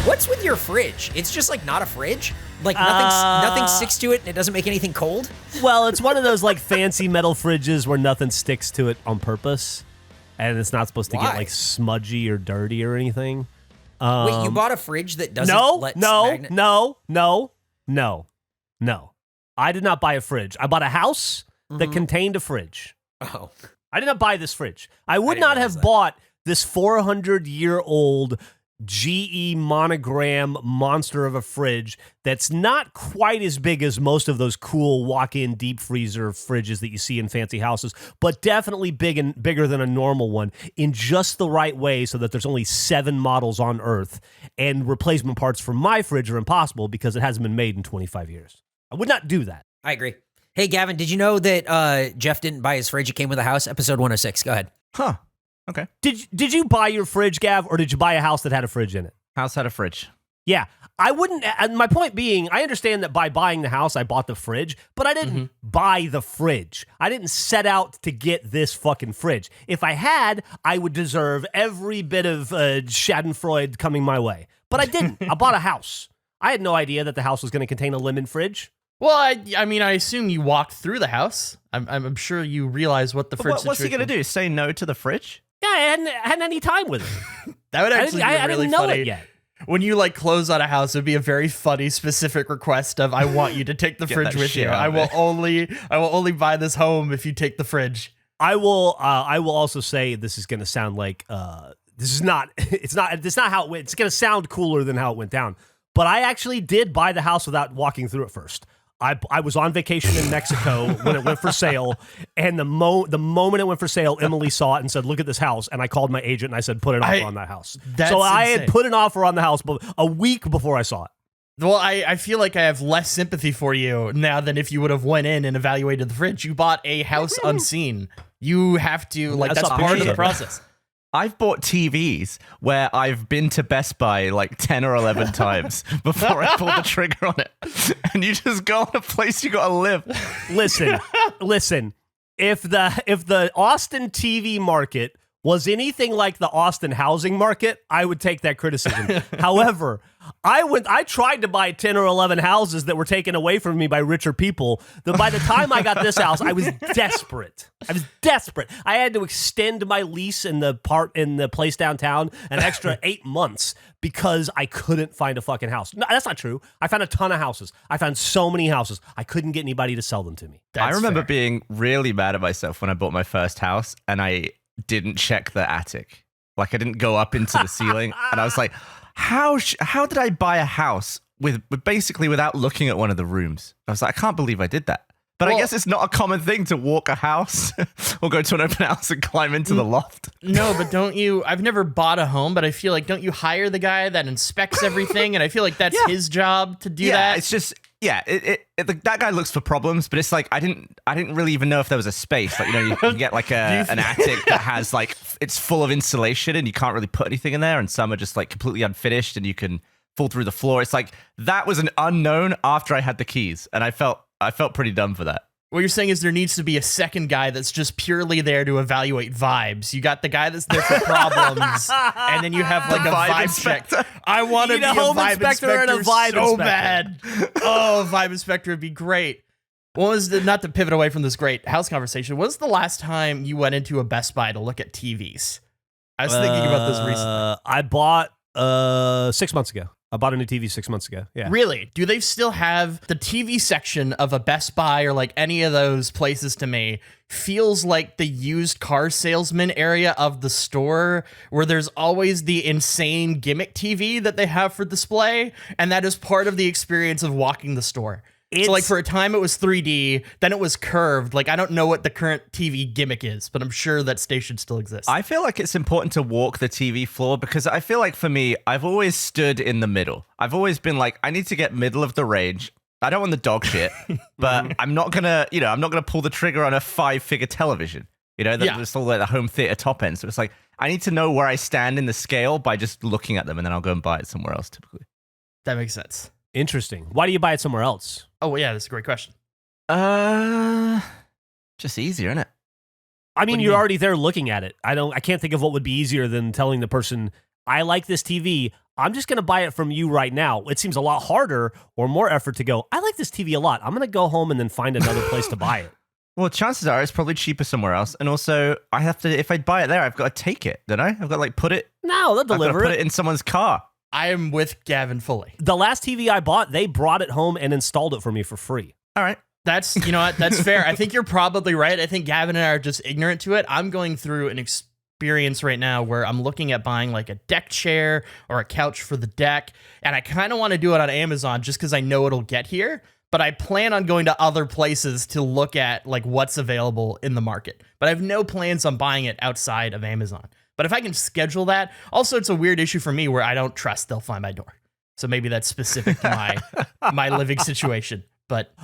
What's with your fridge? It's just like not a fridge? Like nothing sticks to it and it doesn't make anything cold? Well, it's one of those like fancy metal fridges where nothing sticks to it on purpose. And it's not supposed to get like smudgy or dirty or anything. Wait, you bought a fridge that doesn't No. I did not buy a fridge. I bought a house that contained a fridge. Oh. I did not buy this fridge. I would not have bought this 400-year-old GE monogram monster of a fridge that's not quite as big as most of those cool walk-in deep freezer fridges that you see in fancy houses, but definitely bigger than a normal one in just the right way so that there's only 7 models on Earth, and replacement parts for my fridge are impossible because it hasn't been made in 25 years. I would not do that. I agree. Hey, Gavin, did you know that Geoff didn't buy his fridge? It came with a house. Episode 106. Go ahead. Huh. Okay. Did you buy your fridge, Gav, or did you buy a house that had a fridge in it? House had a fridge. Yeah. I wouldn't, and my point being, I understand that by buying the house, I bought the fridge, but I didn't buy the fridge. I didn't set out to get this fucking fridge. If I had, I would deserve every bit of schadenfreude coming my way. But I didn't. I bought a house. I had no idea that the house was going to contain a lemon fridge. Well, I mean, I assume you walked through the house. I'm sure you realize what the fridge situation. What's he going to do? Say no to the fridge? Yeah, I hadn't any time with it. That would actually be really I didn't know funny. it yet. When you like close on a house, it'd be a very funny, specific request of "I want you to take the fridge with you. I will only buy this home if you take the fridge." I will also say this is going to sound like this is not. It's not how it went. It's going to sound cooler than how it went down. But I actually did buy the house without walking through it first. I was on vacation in Mexico when it went for sale, and the moment it went for sale, Emily saw it and said, "Look at this house." And I called my agent and I said, "Put an offer on that house." So I had put an offer on the house a week before I saw it. Well, I feel like I have less sympathy for you now than if you would have went in and evaluated the fridge. You bought a house unseen. You have to, like, that's part of the process. I've bought TVs where I've been to Best Buy like 10 or 11 times before I pulled the trigger on it. And you just go on a place you gotta live. Listen. If the Austin TV market was anything like the Austin housing market, I would take that criticism. However, I tried to buy 10 or 11 houses that were taken away from me by richer people. That by the time I got this house, I was desperate. I had to extend my lease in the place downtown an extra 8 months because I couldn't find a fucking house. No, that's not true. I found a ton of houses. I found so many houses. I couldn't get anybody to sell them to me. I remember being really mad at myself when I bought my first house and I didn't check the attic. Like, I didn't go up into the ceiling, and I was like, how did I buy a house with basically without looking at one of the rooms? I was like, I can't believe I did that. But I guess it's not a common thing to walk a house or go to an open house and climb into the loft. No, but don't you? I've never bought a home, but I feel like, don't you hire the guy that inspects everything? And I feel like that's his job to do that. It's just, that guy looks for problems, but it's like, I didn't really even know if there was a space. Like, you can get like an attic that has like, it's full of insulation and you can't really put anything in there. And some are just like completely unfinished and you can fall through the floor. It's like, that was an unknown after I had the keys. And I felt pretty dumb for that. What you're saying is there needs to be a second guy that's just purely there to evaluate vibes. You got the guy that's there for problems, and then you have like a vibe check. I want to be a home inspector and a vibe so bad. Oh, vibe inspector would be great. Not to pivot away from this great house conversation, when was the last time you went into a Best Buy to look at TVs? I was thinking about this recently. I bought 6 months ago. I bought a new TV 6 months ago. Yeah. Really? Do they still have the TV section of a Best Buy or like any of those places? To me, feels like the used car salesman area of the store where there's always the insane gimmick TV that they have for display. And that is part of the experience of walking the store. So like for a time it was 3D, then it was curved. Like I don't know what the current TV gimmick is, but I'm sure that station still exists. I feel like it's important to walk the TV floor because I feel like for me, I've always stood in the middle. I've always been like, I need to get middle of the range. I don't want the dog shit, but I'm not gonna pull the trigger on a 5-figure television. That's all like the home theater top end. So it's like, I need to know where I stand in the scale by just looking at them, and then I'll go and buy it somewhere else typically. That makes sense. Interesting. Why do you buy it somewhere else? Oh, well, yeah, that's a great question. Just easier, isn't it? I mean, you're already there looking at it. I can't think of what would be easier than telling the person, I like this TV. I'm just going to buy it from you right now. It seems a lot harder or more effort to go, I like this TV a lot. I'm going to go home and then find another place to buy it. Well, chances are it's probably cheaper somewhere else. And also, I have to, if I buy it there, I've got to take it, don't I? I've got to like put it. No, they'll deliver put it in someone's car. I am with Gavin fully. The last TV I bought, they brought it home and installed it for me for free. All right. That's, you know what? That's fair. I think you're probably right. I think Gavin and I are just ignorant to it. I'm going through an experience right now where I'm looking at buying like a deck chair or a couch for the deck. And I kind of want to do it on Amazon just because I know it'll get here. But I plan on going to other places to look at like what's available in the market. But I have no plans on buying it outside of Amazon. But if I can schedule that, also it's a weird issue for me where I don't trust they'll find my door. So maybe that's specific to my living situation. But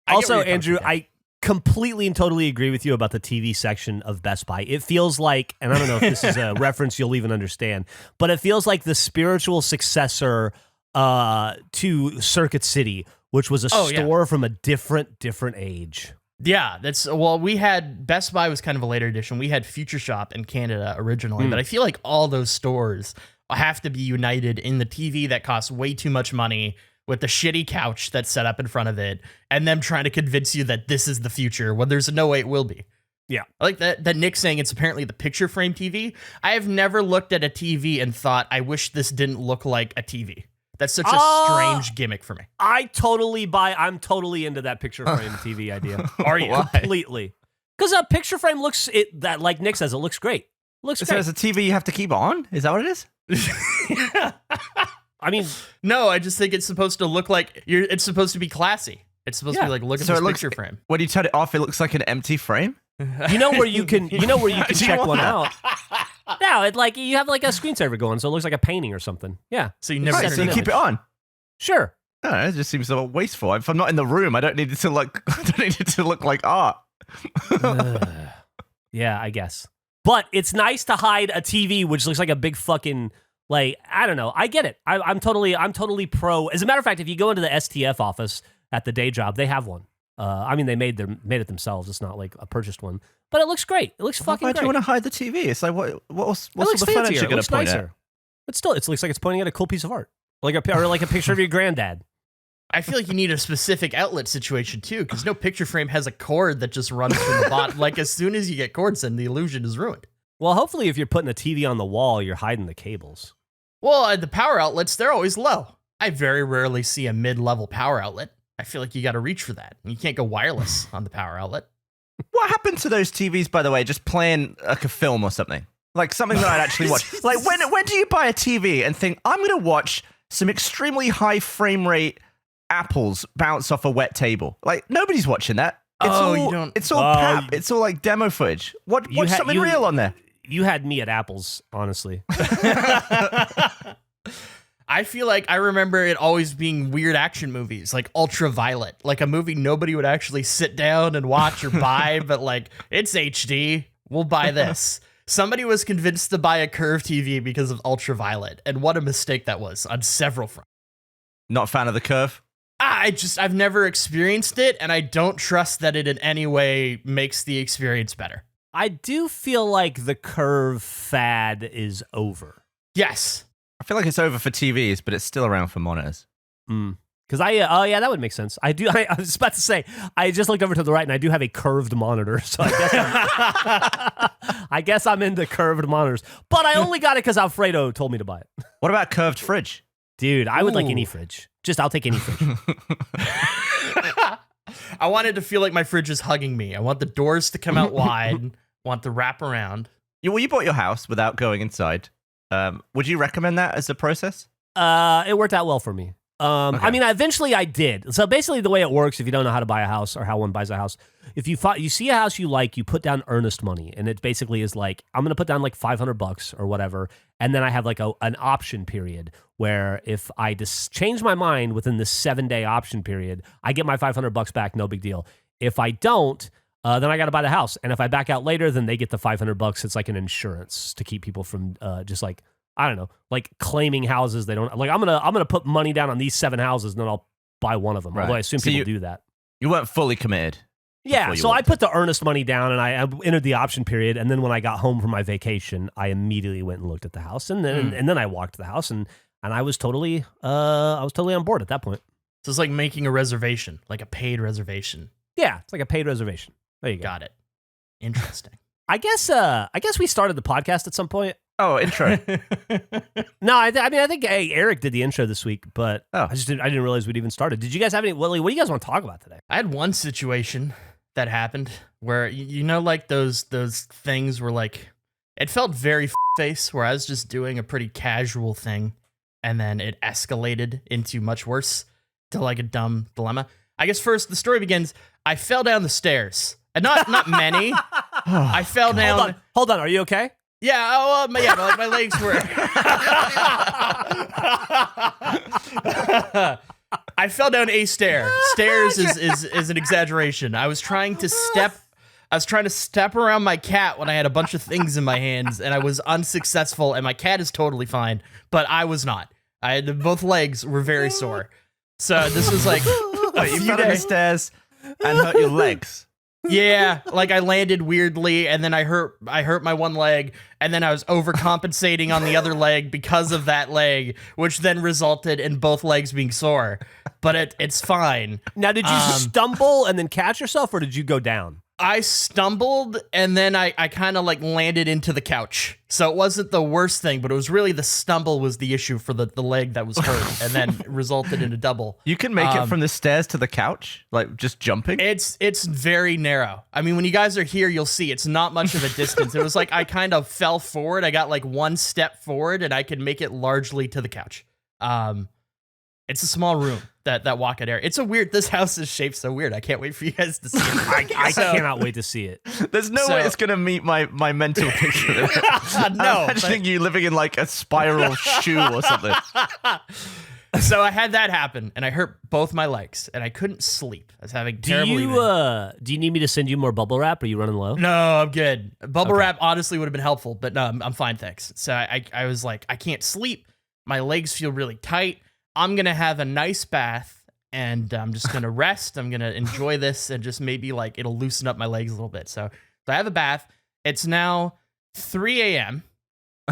also, Andrew, I completely and totally agree with you about the TV section of Best Buy. It feels like, and I don't know if this is a reference you'll even understand, but it feels like the spiritual successor to Circuit City, which was a store from a different age. Yeah, we had Best Buy was kind of a later edition. We had Future Shop in Canada originally, but I feel like all those stores have to be united in the TV that costs way too much money with the shitty couch that's set up in front of it and them trying to convince you that this is the future when there's no way it will be. Yeah. I like that Nick saying it's apparently the picture frame TV. I have never looked at a TV and thought, I wish this didn't look like a TV. That's such a strange gimmick for me. I'm totally into that picture frame TV idea. Are you? Completely. Because a picture frame looks, like Nick says, it looks great. So there's a TV you have to keep on? Is that what it is? I mean, no, I just think it's supposed to look like it's supposed to be classy. It's supposed to be like, look at this picture frame. When you turn it off, it looks like an empty frame. You know where you can check one out. No, it like you have like a screensaver going, so it looks like a painting or something. Yeah. So you never so you keep it on. Sure. No, it just seems so wasteful. If I'm not in the room, I don't need it to look. I don't need it to look like art. Yeah, I guess. But it's nice to hide a TV which looks like a big fucking. Like, I don't know. I get it. I'm totally pro. As a matter of fact, if you go into the STF office at the day job, they have one. I mean, they made it themselves. It's not like a purchased one, but it looks great. It looks fucking great. Why do you want to hide the TV? It's like what's the fancier. furniture going to point nicer. at? But still, it looks like it's pointing at a cool piece of art, like a picture of your granddad. I feel like you need a specific outlet situation too, because no picture frame has a cord that just runs from the bottom. Like as soon as you get cords in, the illusion is ruined. Well, hopefully, if you're putting a TV on the wall, you're hiding the cables. Well, the power outlets, they're always low. I very rarely see a mid-level power outlet. I feel like you got to reach for that. You can't go wireless on the power outlet. What happened to those TVs, by the way, just playing like a film or something? Like something that I'd actually watch. Like when do you buy a TV and think, I'm going to watch some extremely high frame rate apples bounce off a wet table? Like nobody's watching that. It's all pap. It's all like demo footage. Watch something real on there. You had me at apples, honestly. I feel like I remember it always being weird action movies, like Ultraviolet, like a movie nobody would actually sit down and watch or buy, but like, it's HD, we'll buy this. Somebody was convinced to buy a curved TV because of Ultraviolet, and what a mistake that was on several fronts. Not a fan of the curve? I've never experienced it, and I don't trust that it in any way makes the experience better. I do feel like the curve fad is over. Yes. I feel like it's over for TVs, but it's still around for monitors. Because yeah, that would make sense. I was about to say, I just looked over to the right and I do have a curved monitor, so I guess I'm into curved monitors. But I only got it because Alfredo told me to buy it. What about curved fridge? Dude, I would like any fridge. I'll take any fridge. I want it to feel like my fridge is hugging me. I want the doors to come out wide. Want the wrap around. You bought your house without going inside. Would you recommend that as a process? It worked out well for me. Okay. I mean, eventually I did. So basically the way it works, if you don't know how to buy a house or how one buys a house, if you see a house you like, you put down earnest money. And it basically is like, I'm going to put down like $500 or whatever. And then I have like an option period where if I just change my mind within the 7-day option period, I get my $500 back. No big deal. If I don't, then I got to buy the house. And if I back out later, then they get the $500. It's like an insurance to keep people from just like, I don't know, like claiming houses they don't like. I'm gonna put money down on these 7 houses, and then I'll buy one of them. Right. Although I assume people do that. You weren't fully committed. Yeah, so I put the earnest money down, and I entered the option period. And then when I got home from my vacation, I immediately went and looked at the house, and then I walked to the house, and and I was totally on board at that point. So it's like making a reservation, like a paid reservation. Yeah, it's like a paid reservation. There you go. Got it. Interesting. I guess we started the podcast at some point. Oh, intro. No, I think Eric did the intro this week, but Oh. I didn't realize we'd even started. Did you guys have any? What do you guys want to talk about today? I had one situation that happened where you know, like those things where like it felt very face, where I was just doing a pretty casual thing, and then it escalated into much worse, to like a dumb dilemma. I guess first the story begins. I fell down the stairs, and not many. I fell down. Hold on. Are you okay? Yeah, my legs were. I fell down a stair. Stairs is an exaggeration. I was trying to step around my cat when I had a bunch of things in my hands, and I was unsuccessful. And my cat is totally fine, but I was not. Both legs were very sore. So this was like You fell down the stairs and hurt your legs. Yeah, like I landed weirdly, and then I hurt my one leg, and then I was overcompensating on the other leg because of that leg, which then resulted in both legs being sore. But it's fine. Now, did you stumble and then catch yourself, or did you go down? I stumbled, and then I kind of like landed into the couch. So it wasn't the worst thing, but it was really the stumble was the issue for the leg that was hurt, and then resulted in a double. You can make it from the stairs to the couch, like just jumping? It's very narrow. I mean, when you guys are here, you'll see it's not much of a distance. It was like I kind of fell forward. I got like one step forward, and I could make it largely to the couch. It's a small room, that walkout area. It's a weird, this house is shaped so weird. I can't wait for you guys to see it. I cannot wait to see it. There's no way it's going to meet my mental picture of it. No. I'm imagining you living in like a spiral shoe or something. So I had that happen, and I hurt both my legs, and I couldn't sleep. I was having terrible evening. Do you need me to send you more bubble wrap? Are you running low? No, I'm good. Bubble wrap honestly would have been helpful, but no, I'm fine, thanks. So I was like, I can't sleep. My legs feel really tight. I'm going to have a nice bath, and I'm just going to rest. I'm going to enjoy this, and just maybe like it'll loosen up my legs a little bit. So I have a bath. It's now 3 a.m.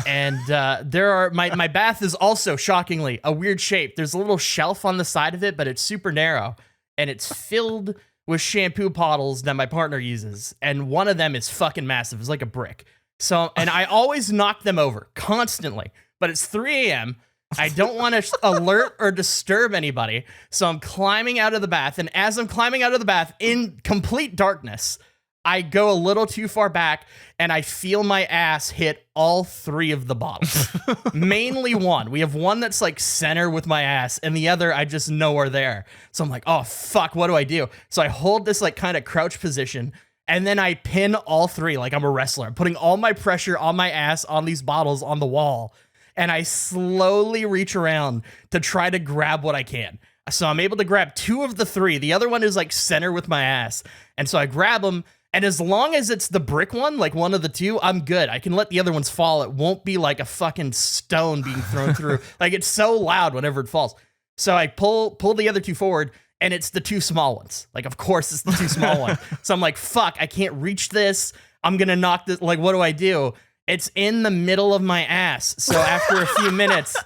and my bath is also shockingly a weird shape. There's a little shelf on the side of it, but it's super narrow, and it's filled with shampoo bottles that my partner uses, and one of them is fucking massive. It's like a brick. So, and I always knock them over constantly, but it's 3 a.m. I don't want to alert or disturb anybody, so I'm climbing out of the bath, and as I'm climbing out of the bath in complete darkness, I go a little too far back, and I feel my ass hit all 3 of the bottles. Mainly one. We have one that's like center with my ass, and the other I just know are there. So I'm like, oh fuck, what do I do? So I hold this like kind of crouch position, and then I pin all 3 like I'm a wrestler. I'm putting all my pressure on my ass on these bottles on the wall, and I slowly reach around to try to grab what I can. So I'm able to grab 2 of the 3. The other one is like center with my ass. And so I grab them, and as long as it's the brick one, like one of the 2, I'm good. I can let the other ones fall. It won't be like a fucking stone being thrown through. Like it's so loud whenever it falls. So I pull the other 2 forward, and it's the 2 small ones. Like, of course it's the 2 small ones. So I'm like, fuck, I can't reach this. I'm going to knock this. Like, what do? It's in the middle of my ass. So after a few minutes,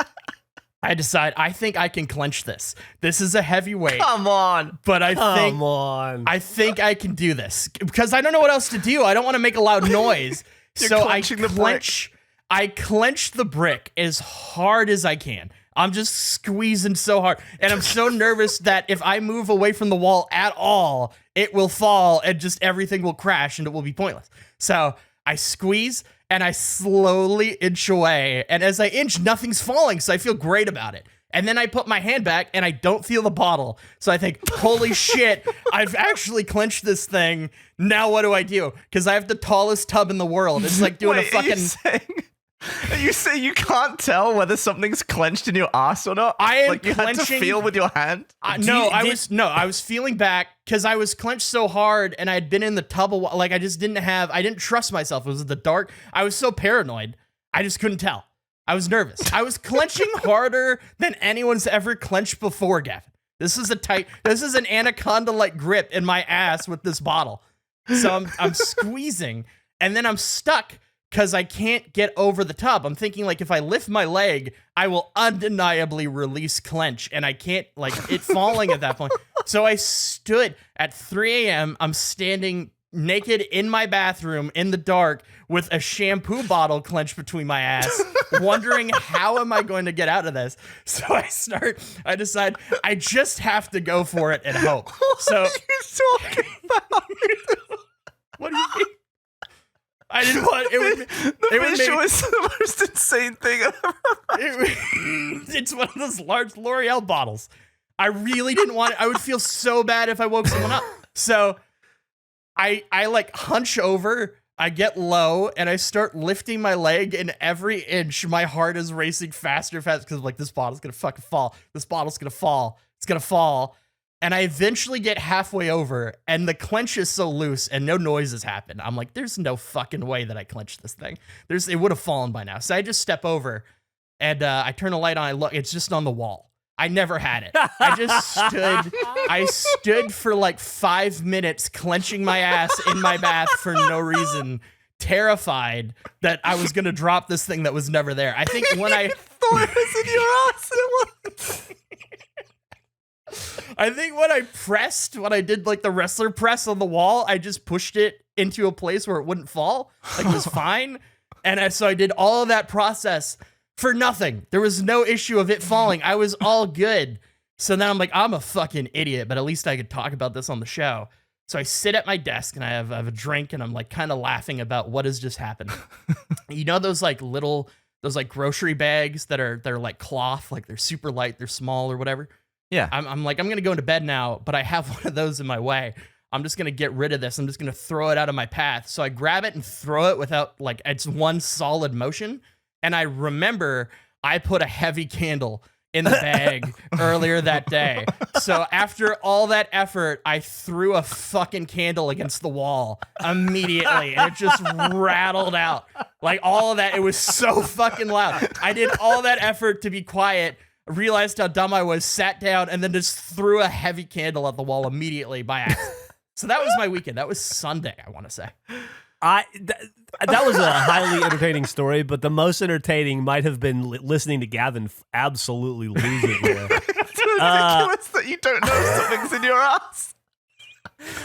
I decide, I think I can clench this. This is a heavy weight. Come on. But I think I can do this. Because I don't know what else to do. I don't want to make a loud noise. So I clench the brick as hard as I can. I'm just squeezing so hard. And I'm so nervous that if I move away from the wall at all, it will fall and just everything will crash and it will be pointless. So I squeeze, and I slowly inch away. And as I inch, nothing's falling, so I feel great about it. And then I put my hand back, and I don't feel the bottle. So I think, holy shit, I've actually clenched this thing. Now what do? Because I have the tallest tub in the world. It's like doing a fucking... You say you can't tell whether something's clenched in your ass or not? I am like you clenching. had to feel with your hand? I was feeling back because I was clenched so hard, and I had been in the tub a while. Like I didn't trust myself. It was in the dark. I was so paranoid. I just couldn't tell. I was nervous. I was clenching harder than anyone's ever clenched before, Gavin. This is an anaconda-like grip in my ass with this bottle. So I'm squeezing, and then I'm stuck because I can't get over the tub. I'm thinking like if I lift my leg, I will undeniably release clench, and I can't like it falling at that point. So I stood at 3 a.m. I'm standing naked in my bathroom in the dark with a shampoo bottle clenched between my ass, wondering how am I going to get out of this. So I decide I just have to go for it and hope. So What are you talking about? what do you mean? I didn't want it would The visual is the most insane thing I've ever. it's one of those large L'Oreal bottles. I really didn't want it. I would feel so bad if I woke someone up. So I like hunch over, I get low, and I start lifting my leg, and every inch my heart is racing faster, because like this bottle's gonna fucking fall. This bottle's gonna fall. It's gonna fall. And I eventually get halfway over, and the clench is so loose, and no noises happen. I'm like, there's no fucking way that I clenched this thing. It would have fallen by now. So I just step over, and I turn the light on. I look, it's just on the wall. I never had it. I stood for like 5 minutes clenching my ass in my bath for no reason, terrified that I was going to drop this thing that was never there. I think when I thought it was in your ass, it was. I think when I did like the wrestler press on the wall, I just pushed it into a place where it wouldn't fall. Like it was fine. And so I did all of that process for nothing. There was no issue of it falling. I was all good. So then I'm like, I'm a fucking idiot, but at least I could talk about this on the show. So I sit at my desk and I have a drink, and I'm like kind of laughing about what has just happened. You know those like grocery bags they're like cloth, like they're super light, they're small or whatever. Yeah. I'm like, I'm gonna go into bed now, but I have one of those in my way. I'm just gonna get rid of this. I'm just gonna throw it out of my path. So I grab it and throw it without like it's one solid motion. And I remember I put a heavy candle in the bag earlier that day. So after all that effort, I threw a fucking candle against the wall immediately, and it just rattled out. Like all of that, it was so fucking loud. I did all that effort to be quiet, realized how dumb I was, sat down, and then just threw a heavy candle at the wall immediately by accident. So that was my weekend. That was Sunday, I want to say. That was a highly entertaining story, but the most entertaining might have been listening to Gavin absolutely lose it here. It's ridiculous that you don't know something's in your ass.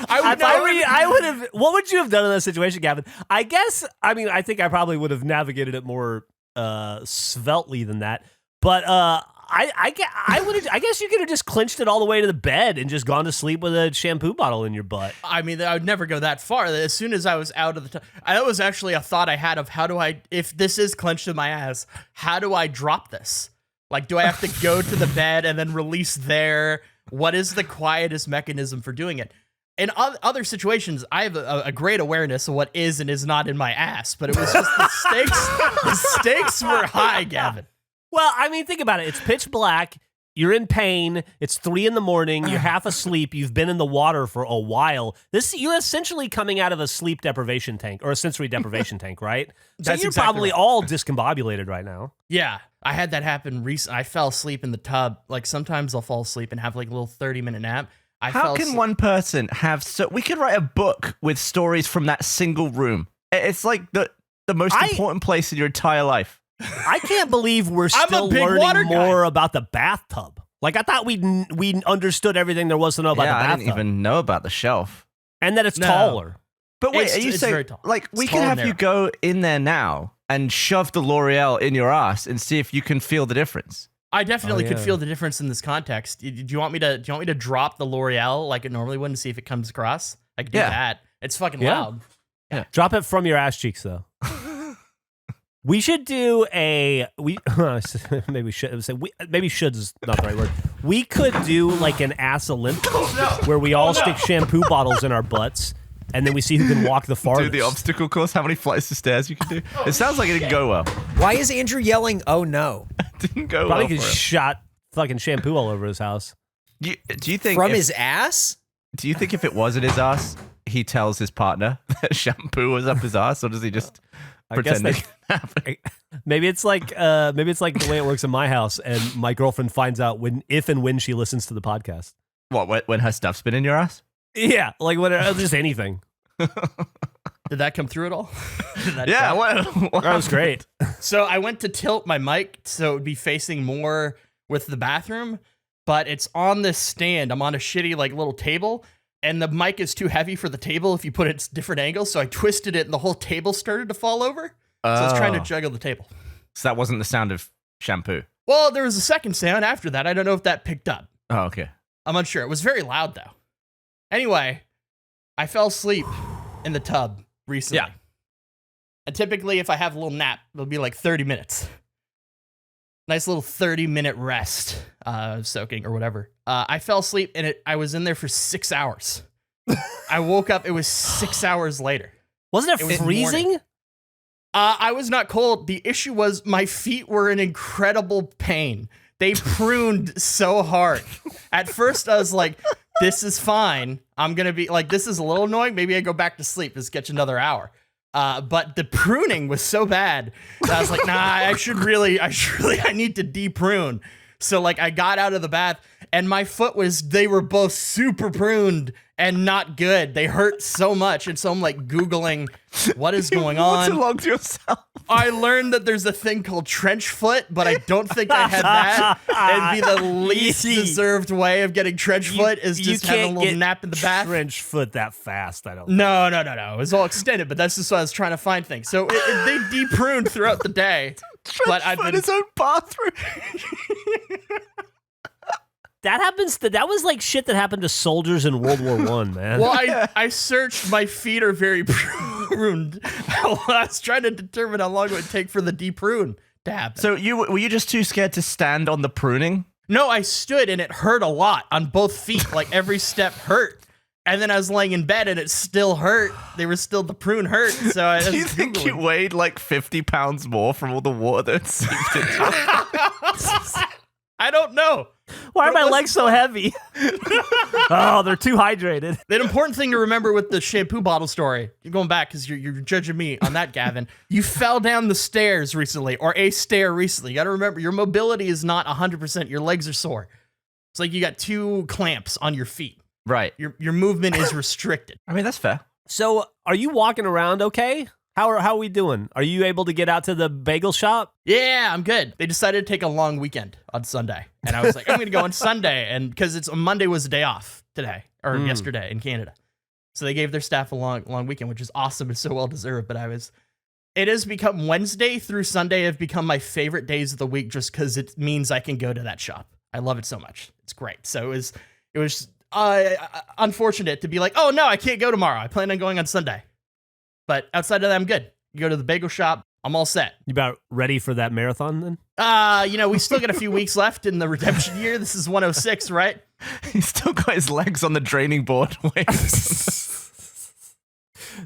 I would have. What would you have done in that situation, Gavin? I guess. I mean, I think I probably would have navigated it more sveltely than that. But I would. I guess you could have just clinched it all the way to the bed and just gone to sleep with a shampoo bottle in your butt. I mean, I would never go that far. As soon as I was out of the that was actually a thought I had of how do I, if this is clenched in my ass, how do I drop this? Like, do I have to go to the bed and then release there? What is the quietest mechanism for doing it? In other situations, I have a great awareness of what is and is not in my ass, but it was just the stakes. The stakes were high, Gavin. Well, I mean, think about it. It's pitch black. You're in pain. It's 3 a.m. You're half asleep. You've been in the water for a while. You're essentially coming out of a sleep deprivation tank or a sensory deprivation tank, right? So you're exactly probably right. all discombobulated right now. Yeah, I had that happen recently. I fell asleep in the tub. Like sometimes I'll fall asleep and have like a little 30-minute nap. How can one person have we could write a book with stories from that single room. It's like the most important place in your entire life. I can't believe we're still learning more about the bathtub. Like, I thought we understood everything there was to know about the bathtub. I didn't even know about the shelf. And that it's taller. But wait, It's are you saying, very tall. like, we It's can tall have and you go in there now and shove the L'Oreal in your ass and see if you can feel the difference? I definitely could feel the difference in this context. Do you want me to drop the L'Oreal like it normally would and see if it comes across? I could do that. It's fucking loud. Yeah. Drop it from your ass cheeks, though. We should do maybe should's not the right word. We could do like an ass Olympics where we all stick shampoo bottles in our butts and then we see who can walk the farthest. Do the obstacle course, how many flights of stairs you can do. It sounds like it didn't go well. Why is Andrew yelling, oh no? Didn't go Probably well because he shot fucking shampoo all over his house. Do you think From his ass? Do you think if it was in his ass, he tells his partner that shampoo was up his ass, or does he just pretend it happened? Maybe it's like the way it works in my house, and my girlfriend finds out if and when she listens to the podcast. What, when her stuff's been in your ass? Yeah, like when just anything. Did that come through at all? Yeah, That was great. So I went to tilt my mic so it would be facing more with the bathroom, but it's on this stand. I'm on a shitty like little table, and the mic is too heavy for the table if you put it at different angles. So I twisted it, and the whole table started to fall over. So I was trying to juggle the table. So that wasn't the sound of shampoo. Well, there was a second sound after that. I don't know if that picked up. Oh, okay. I'm unsure. It was very loud, though. Anyway, I fell asleep in the tub recently. Yeah. And typically, if I have a little nap, it'll be like 30 minutes. Nice little 30-minute rest, soaking or whatever. I fell asleep, and I was in there for 6 hours. I woke up. It was 6 hours later. Wasn't it was freezing? morning. I was not cold. The issue was my feet were in incredible pain. They pruned so hard. At first, I was like, this is fine. I'm going to be like, this is a little annoying. Maybe I go back to sleep. Let's get another hour. But the pruning was so bad that I was like, nah, I need to de-prune. So like I got out of the bath and my foot they were both super pruned and not good. They hurt so much. And so I'm like Googling what is going on. Along to yourself. I learned that there's a thing called trench foot, but I don't think I had that. It'd be the least deserved way of getting trench foot is just having a little nap in the bath. Trench foot that fast, I don't No. It was all extended, but that's just why I was trying to find things. So they de-pruned throughout the day. Trench foot his own bathroom. That happens. That was like shit that happened to soldiers in World War I, man. Well, I searched. My feet are very pruned. I was trying to determine how long it would take for the de-prune to happen. So were you just too scared to stand on the pruning? No, I stood and it hurt a lot on both feet. Like every step hurt. And then I was laying in bed and it still hurt. The prune hurt. So I Do you think you weighed like 50 pounds more from all the water that seeped into it? I don't know. Why are my legs so heavy? Oh, they're too hydrated. The important thing to remember with the shampoo bottle story, you're going back because you're judging me on that, Gavin. You fell down the stairs recently, or a stair recently. You got to remember, your mobility is not 100%. Your legs are sore. It's like you got 2 clamps on your feet. Right. Your movement is restricted. I mean, that's fair. So, are you walking around okay? How are we doing? Are you able to get out to the bagel shop? Yeah, I'm good. They decided to take a long weekend on Sunday. And I was like, I'm going to go on Sunday. And because Monday was a day off today or yesterday in Canada. So they gave their staff a long weekend, which is awesome and so well deserved. But it has become Wednesday through Sunday have become my favorite days of the week just because it means I can go to that shop. I love it so much. It's great. So it was unfortunate to be like, oh no, I can't go tomorrow. I plan on going on Sunday. But outside of that, I'm good. You go to the bagel shop, I'm all set. You about ready for that marathon then? We still got a few weeks left in the redemption year. This is 106, right? He's still got his legs on the draining board.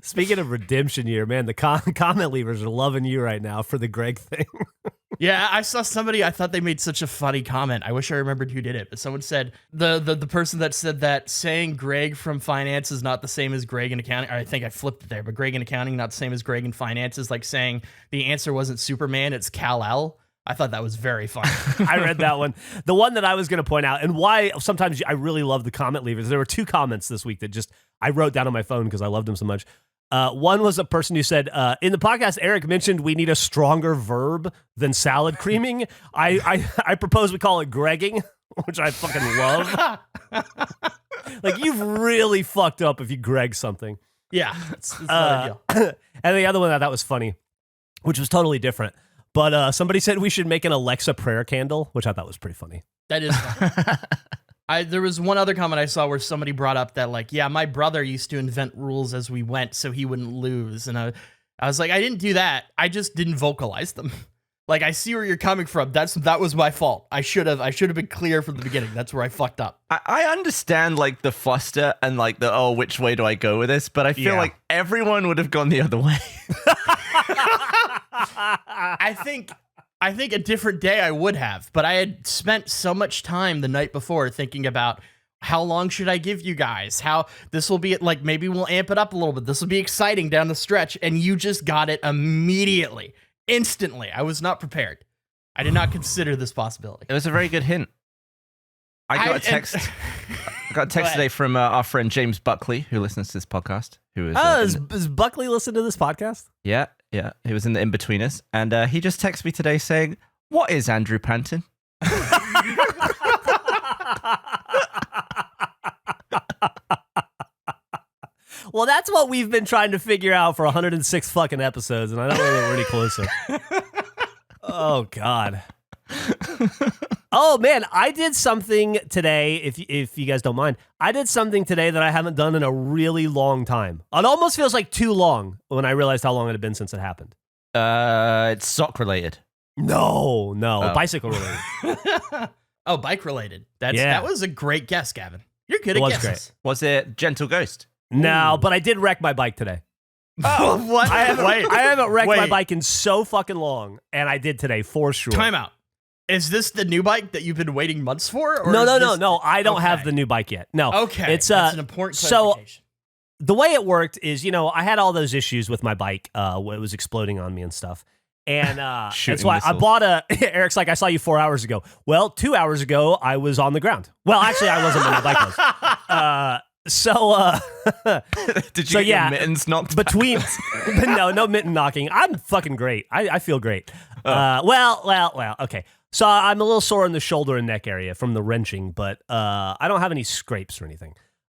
Speaking of redemption year, man, the comment leavers are loving you right now for the Greg thing. Yeah, I saw somebody, I thought they made such a funny comment. I wish I remembered who did it, but someone said, the person that said that saying Greg from finance is not the same as Greg in accounting, or I think I flipped it there, but Greg in accounting, not the same as Greg in finance, is like saying the answer wasn't Superman, it's Kal-El. I thought that was very funny. I read that one. The one that I was going to point out, and why sometimes I really love the comment leavers. There were 2 comments this week that I wrote down on my phone because I loved them so much. One was a person who said, in the podcast, Eric mentioned we need a stronger verb than salad creaming. I propose we call it Gregging, which I fucking love. Like, you've really fucked up if you Greg something. Yeah, it's not a deal. And the other one that was funny, which was totally different. But somebody said we should make an Alexa prayer candle, which I thought was pretty funny. That is funny. There was one other comment I saw where somebody brought up that, like, yeah, my brother used to invent rules as we went so he wouldn't lose. And I was like, I didn't do that. I just didn't vocalize them. Like, I see where you're coming from. That was my fault. I should have been clear from the beginning. That's where I fucked up. I understand, like, the fluster and, like, which way do I go with this? But I feel like everyone would have gone the other way. I think a different day I would have, but I had spent so much time the night before thinking about how long should I give you guys? How this will be, like, maybe we'll amp it up a little bit. This will be exciting down the stretch. And you just got it immediately, instantly. I was not prepared. I did not consider this possibility. It was a very good hint. I got a text. I got a text today from our friend James Buckley, who listens to this podcast, who was. Does Buckley listen to this podcast? Yeah. He was in the in-betweeners. And he just texted me today saying, "What is Andrew Panton?" Well, that's what we've been trying to figure out for 106 fucking episodes, and I don't know that we're any closer. Oh, God. Oh, man, I did something today, if you guys don't mind. I did something today that I haven't done in a really long time. It almost feels like too long when I realized how long it had been since it happened. It's sock related. No, bicycle related. Oh, bike related. That was a great guess, Gavin. You're good at guesses. Great. Was it Gentle Ghost? No, but I did wreck my bike today. Oh, what? I haven't wrecked my bike in so fucking long, and I did today for sure. Time out. Is this the new bike that you've been waiting months for? Or No. I don't have the new bike yet. No. Okay. It's that's an important clarification. So the way it worked is, I had all those issues with my bike. It was exploding on me and stuff. And that's why I bought Eric's like, I saw you 4 hours ago. Well, 2 hours ago, I was on the ground. Well, actually, I wasn't when my bike was. Did you get your mittens knocked between? No mitten knocking. I'm fucking great. I feel great. Well. Okay. So I'm a little sore in the shoulder and neck area from the wrenching, but I don't have any scrapes or anything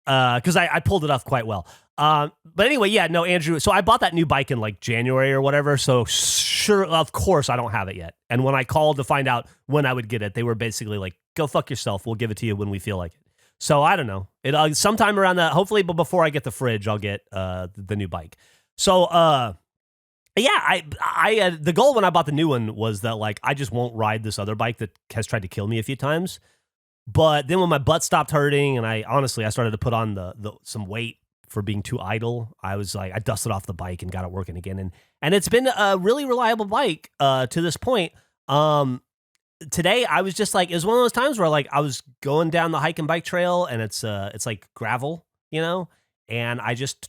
because I pulled it off quite well. But anyway, Andrew. So I bought that new bike in like January or whatever. So sure, of course, I don't have it yet. And when I called to find out when I would get it, they were basically like, "Go fuck yourself. We'll give it to you when we feel like it." So I don't know. It sometime around that. Hopefully, but before I get the fridge, I'll get the new bike. So the goal when I bought the new one was that like I just won't ride this other bike that has tried to kill me a few times. But then when my butt stopped hurting and I started to put on the some weight for being too idle, I was like, I dusted off the bike and got it working again. And it's been a really reliable bike to this point. Today I was just like, it was one of those times where like I was going down the hike and bike trail and it's like gravel, and I just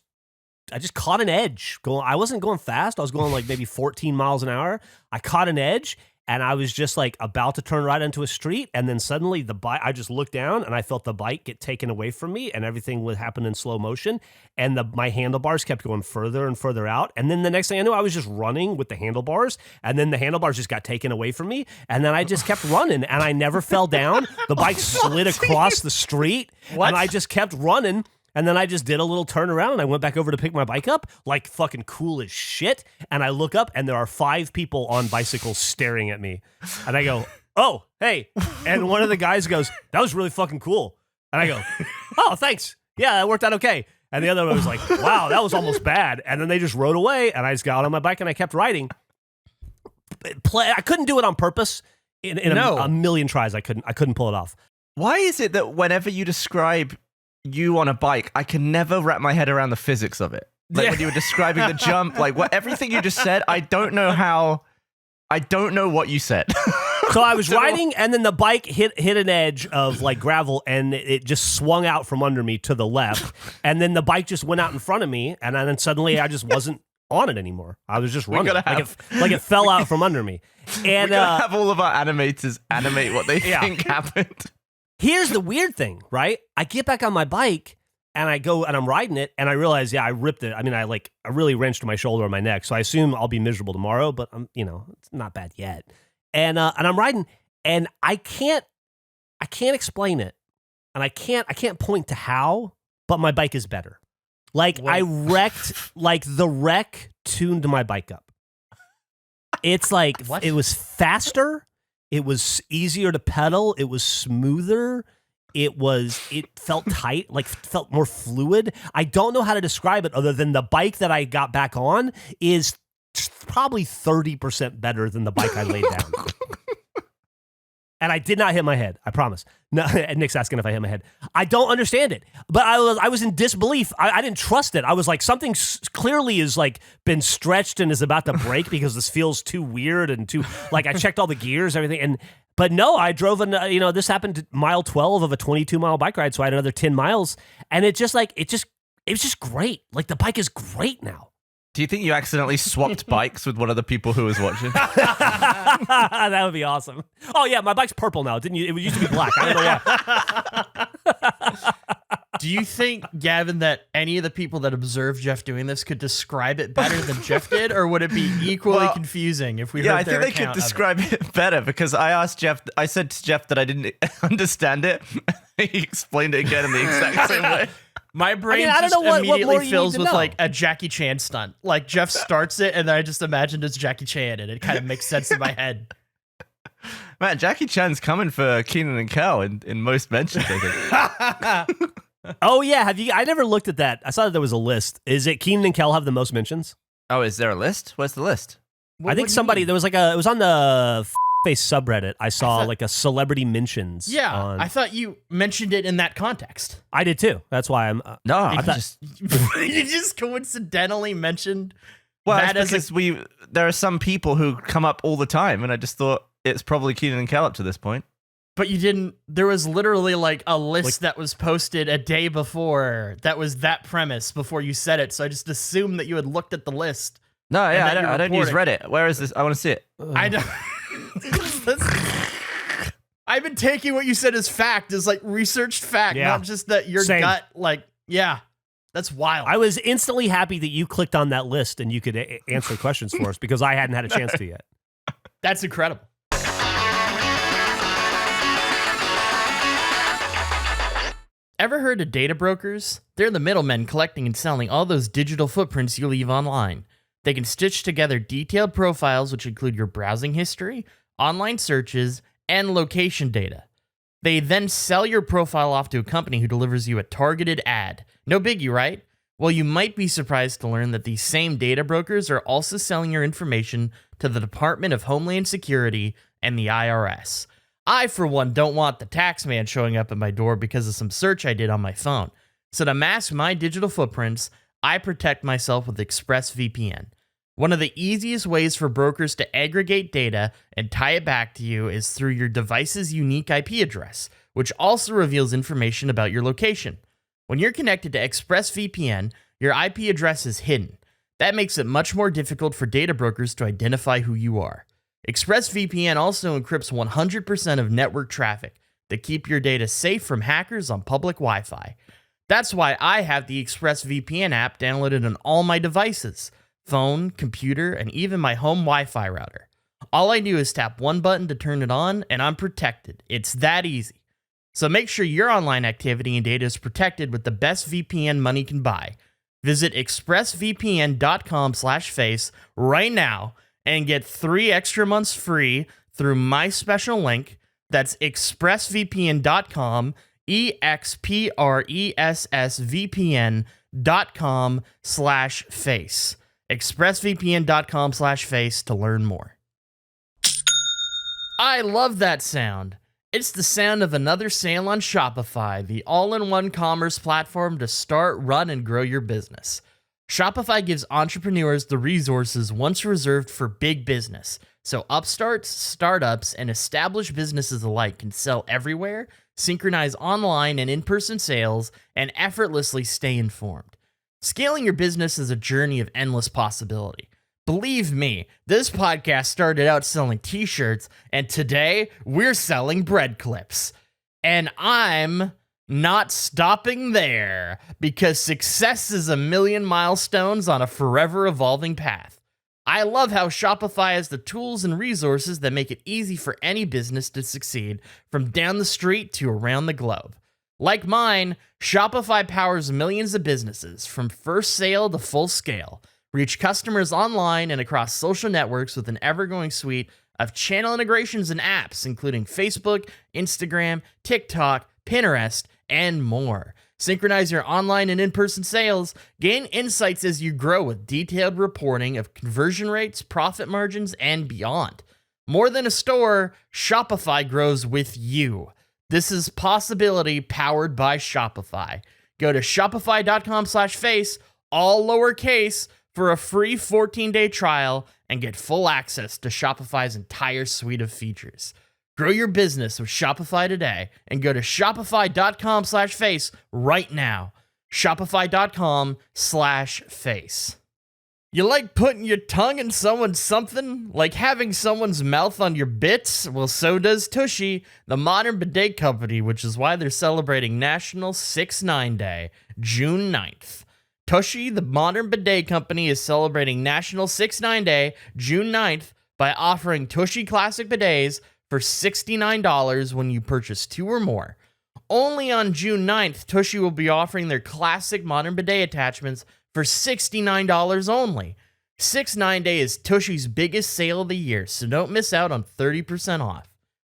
caught an edge. I wasn't going fast. I was going like maybe 14 miles an hour. I caught an edge and I was just like about to turn right into a street. And then suddenly I just looked down and I felt the bike get taken away from me and everything would happen in slow motion. And my handlebars kept going further and further out. And then the next thing I knew, I was just running with the handlebars. And then the handlebars just got taken away from me. And then I just kept running and I never fell down. The bike slid across the street. And I just kept running. And then I just did a little turnaround and I went back over to pick my bike up, like fucking cool as shit. And I look up and there are 5 people on bicycles staring at me. And I go, "Oh, hey." And one of the guys goes, "That was really fucking cool." And I go, "Oh, thanks. Yeah, that worked out okay." And the other one was like, "Wow, that was almost bad." And then they just rode away and I just got on my bike and I kept riding. I couldn't do it on purpose. In a million tries, I couldn't pull it off. Why is it that whenever you describe you on a bike, I can never wrap my head around the physics of it? Like when you were describing the jump, like everything you just said, I don't know what you said. So I was riding and then the bike hit an edge of like gravel and it just swung out from under me to the left. And then the bike just went out in front of me. And then suddenly I just wasn't on it anymore. I was just running like it fell out from under me. And we're gonna have all of our animators animate what they think happened. Here's the weird thing, right? I get back on my bike and I go and I'm riding it and I realize, I ripped it. I mean, I really wrenched my shoulder and my neck. So I assume I'll be miserable tomorrow, but I'm, it's not bad yet. And I'm riding and I can't explain it. And I can't point to how, but my bike is better. Like I wrecked, like the wreck tuned my bike up. It's like, it was faster. It was easier to pedal. It was smoother. It felt tight, like felt more fluid. I don't know how to describe it other than the bike that I got back on is probably 30% better than the bike I laid down. And I did not hit my head. I promise. No, Nick's asking if I hit my head. I don't understand it, but I was in disbelief. I didn't trust it. I was like, something clearly is like been stretched and is about to break because this feels too weird and too like I checked all the gears, everything, but no, I drove this happened to mile 12 of a 22-mile bike ride, so I had another 10 miles, and it was just great. Like the bike is great now. Do you think you accidentally swapped bikes with one of the people who was watching? That would be awesome. Oh yeah, my bike's purple now. Didn't you? It used to be black. I don't know why. Do you think, Gavin, that any of the people that observed Geoff doing this could describe it better than Geoff did, or would it be equally confusing if we heard their I think they could describe it better because I said to Geoff that I didn't understand it. He explained it again in the exact same way. My brain I don't know what immediately more you fills need to with know. like a Jackie Chan stunt. Like Geoff starts it, and then I just imagined it's Jackie Chan, and it kind of makes sense in my head. Man, Jackie Chan's coming for Keenan and Kel in most mentions, I think. Oh yeah, I never looked at that. I saw that there was a list. Is it Keenan and Kel have the most mentions? Oh, is there a list? Where's the list? I think somebody there was it was on the Face subreddit. I saw like a celebrity mentions. Yeah, I thought you mentioned it in that context. I did too. That's why I'm. No, I thought You just coincidentally mentioned well, that it's because there are some people who come up all the time, and I just thought it's probably Keenan and Kel up to this point. But you didn't. There was literally like a list that was posted a day before that was that premise before you said it. So I just assumed that you had looked at the list. No, yeah, I don't use reporting. Reddit. Where is this? I want to see it. I don't. I've been taking what you said as fact, as like researched fact, not just that your Same. gut. Like, yeah, that's wild. I was instantly happy that you clicked on that list and you could answer questions for us because I hadn't had a chance to yet. That's incredible. Ever heard of data brokers? They're the middlemen collecting and selling all those digital footprints you leave online. They can stitch together detailed profiles which include your browsing history, online searches, and location data. They then sell your profile off to a company who delivers you a targeted ad. No biggie, right? Well, you might be surprised to learn that these same data brokers are also selling your information to the Department of Homeland Security and the IRS. I, for one, don't want the tax man showing up at my door because of some search I did on my phone. So to mask my digital footprints, I protect myself with ExpressVPN. One of the easiest ways for brokers to aggregate data and tie it back to you is through your device's unique IP address, which also reveals information about your location. When you're connected to ExpressVPN, your IP address is hidden. That makes it much more difficult for data brokers to identify who you are. ExpressVPN also encrypts 100% of network traffic to keep your data safe from hackers on public Wi-Fi. That's why I have the ExpressVPN app downloaded on all my devices, phone, computer, and even my home Wi-Fi router. All I do is tap one button to turn it on, and I'm protected. It's that easy. So make sure your online activity and data is protected with the best VPN money can buy. Visit expressvpn.com/face right now and get 3 extra months free through my special link. That's expressvpn.com, expressvpn.com/face. expressvpn.com/face to learn more. I love that sound. It's the sound of another sale on Shopify, the all-in-one commerce platform to start, run, and grow your business. Shopify gives entrepreneurs the resources once reserved for big business, so upstarts, startups, and established businesses alike can sell everywhere, synchronize online and in-person sales, and effortlessly stay informed. Scaling your business is a journey of endless possibility. Believe me, this podcast started out selling t-shirts, and today we're selling bread clips. And I'm not stopping there, because success is a million milestones on a forever evolving path. I love how Shopify has the tools and resources that make it easy for any business to succeed, from down the street to around the globe. Like mine, Shopify powers millions of businesses, from first sale to full scale. Reach customers online and across social networks with an ever-growing suite of channel integrations and apps, including Facebook, Instagram, TikTok, Pinterest, and more. Synchronize your online and in-person sales, gain insights as you grow with detailed reporting of conversion rates, profit margins, and beyond. More than a store, Shopify grows with you. This is possibility powered by Shopify. Go to shopify.com/face, all lowercase, for a free 14-day trial and get full access to Shopify's entire suite of features. Grow your business with Shopify today and go to shopify.com/face right now. Shopify.com/face. You like putting your tongue in someone's something? Like having someone's mouth on your bits? Well, so does Tushy, the modern bidet company, which is why they're celebrating National 6'9 Day, June 9th. Tushy, the modern bidet company, is celebrating National 6'9 Day, June 9th, by offering Tushy Classic Bidets for $69 when you purchase 2 or more. Only on June 9th, Tushy will be offering their classic modern bidet attachments for $69 only. 6'9 Day is Tushy's biggest sale of the year, so don't miss out on 30% off.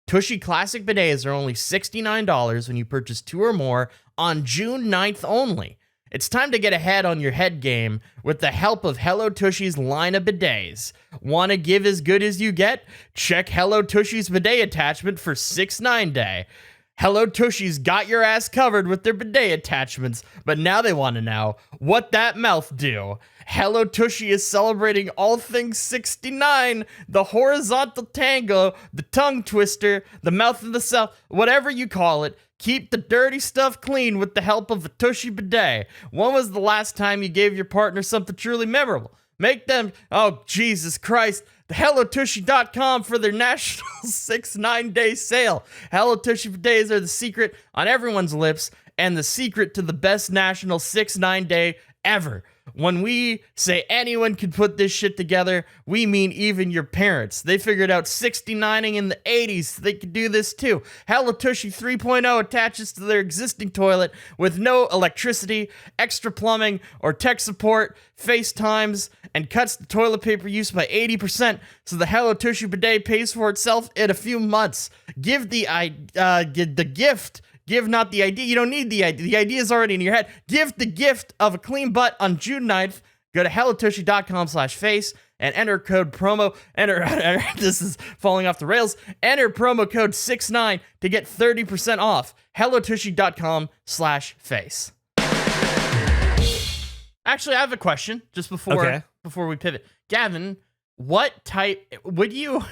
Tushy Classic Bidets are only $69 when you purchase 2 or more on June 9th only. It's time to get ahead on your head game with the help of Hello Tushy's line of bidets. Want to give as good as you get? Check Hello Tushy's bidet attachment for 6'9 Day. Hello Tushy's got your ass covered with their bidet attachments, but now they want to know what that mouth do. Hello Tushy is celebrating all things 69, the horizontal tango, the tongue twister, the mouth of the south, whatever you call it. Keep the dirty stuff clean with the help of a Tushy bidet. When was the last time you gave your partner something truly memorable? Make them, oh Jesus Christ, HelloTushy.com for their National 6'9 Day sale. Hello Tushy bidets are the secret on everyone's lips and the secret to the best National 6'9 Day ever. When we say anyone could put this shit together, we mean even your parents. They figured out 69ing in the 80s. They could do this too. Hello Tushy 3.0 attaches to their existing toilet with no electricity, extra plumbing, or tech support, FaceTimes, and cuts the toilet paper use by 80%, so the Hello Tushy bidet pays for itself in a few months. Give the gift. Give not the idea. You don't need the idea. The idea is already in your head. Give the gift of a clean butt on June 9th. Go to hellotushy.com/face and enter code promo. This is falling off the rails. Enter promo code 69 to get 30% off. hellotushy.com/face. Actually, I have a question just before we pivot. Gavin, what type would you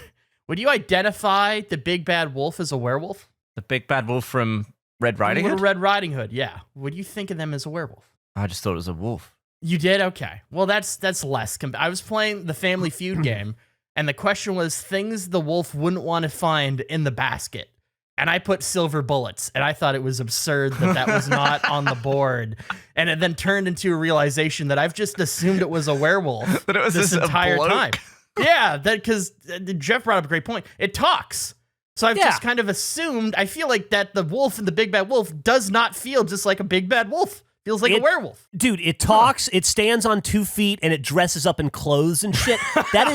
identify the big bad wolf as a werewolf? The big bad wolf from Red Riding Hood? Red Riding Hood, yeah. Would you think of them as a werewolf? I just thought it was a wolf. You did? Okay. Well, that's less. I was playing the Family Feud game, and the question was things the wolf wouldn't want to find in the basket. And I put silver bullets, and I thought it was absurd that was not on the board. And it then turned into a realization that I've just assumed it was a werewolf That it was this entire bloke. time. Yeah, because Geoff brought up a great point. It talks. So I've just kind of assumed, I feel like that the wolf in the Big Bad Wolf does not feel just like a big bad wolf. Feels like a werewolf. Dude, it talks, it stands on 2 feet, and it dresses up in clothes and shit. That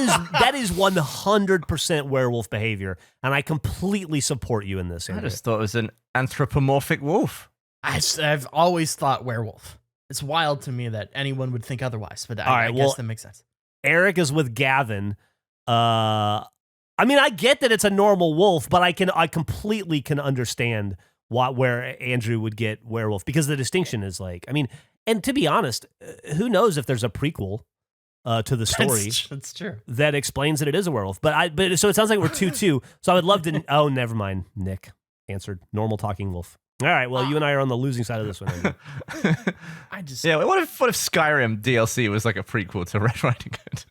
is 100% werewolf behavior, and I completely support you in this. I just thought it was an anthropomorphic wolf. I've always thought werewolf. It's wild to me that anyone would think otherwise, but I guess that makes sense. Eric is with Gavin. I mean, I get that it's a normal wolf, but I completely can understand where Andrew would get werewolf, because the distinction is like, I mean, and to be honest, who knows if there's a prequel to the story that's true that explains that it is a werewolf. But so it sounds like we're 2-2. So I would love to. Oh, never mind. Nick answered normal talking wolf. All right. Well, you and I are on the losing side of this one. What if Skyrim DLC was like a prequel to Red Riding Hood?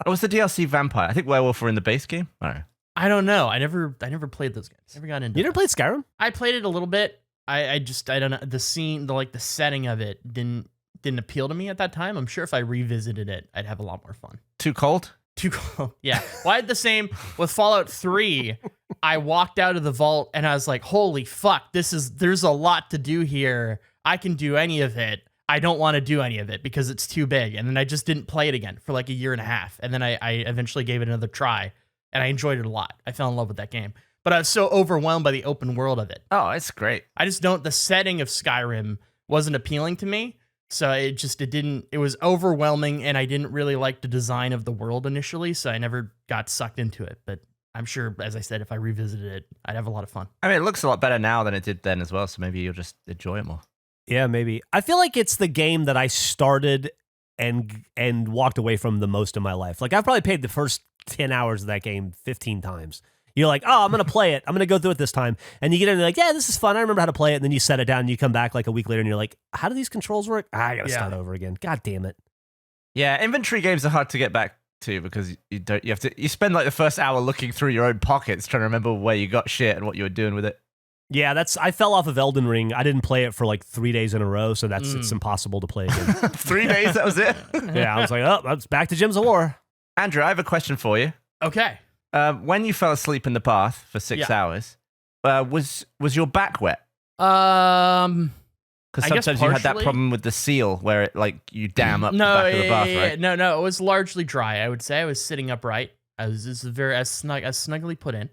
Or was the DLC vampire? I think werewolf were in the base game. I don't know. I never played those games. Never got into. You never played Skyrim? I played it a little bit. I don't know. The scene, the setting of it didn't appeal to me at that time. I'm sure if I revisited it, I'd have a lot more fun. Too cold? Too cold. Yeah. Well, I had the same with Fallout 3. I walked out of the vault and I was like, holy fuck, there's a lot to do here. I can do any of it. I don't want to do any of it because it's too big. And then I just didn't play it again for like a year and a half. And then I eventually gave it another try and I enjoyed it a lot. I fell in love with that game. But I was so overwhelmed by the open world of it. Oh, it's great. I just the setting of Skyrim wasn't appealing to me. So it was overwhelming and I didn't really like the design of the world initially. So I never got sucked into it. But I'm sure, as I said, if I revisited it, I'd have a lot of fun. I mean, it looks a lot better now than it did then as well. So maybe you'll just enjoy it more. Yeah, maybe. I feel like it's the game that I started and walked away from the most in my life. Like I've probably played the first 10 hours of that game 15 times. You're like, oh, I'm going to play it. I'm going to go through it this time. And you get in and you're like, yeah, this is fun. I remember how to play it. And then you set it down and you come back like a week later and you're like, how do these controls work? I got to start over again. God damn it. Yeah, inventory games are hard to get back to because you spend like the first hour looking through your own pockets trying to remember where you got shit and what you were doing with it. Yeah, I fell off of Elden Ring. I didn't play it for like 3 days in a row, so it's impossible to play again. 3 days, that was it? Yeah, I was like, oh, that's back to Gems of War. Andrew, I have a question for you. Okay. When you fell asleep in the bath for 6 hours, was your back wet? Because sometimes you had that problem with the seal where it you dam up the back of the bath, right? No, it was largely dry. I would say I was sitting upright. This is as snugly put in.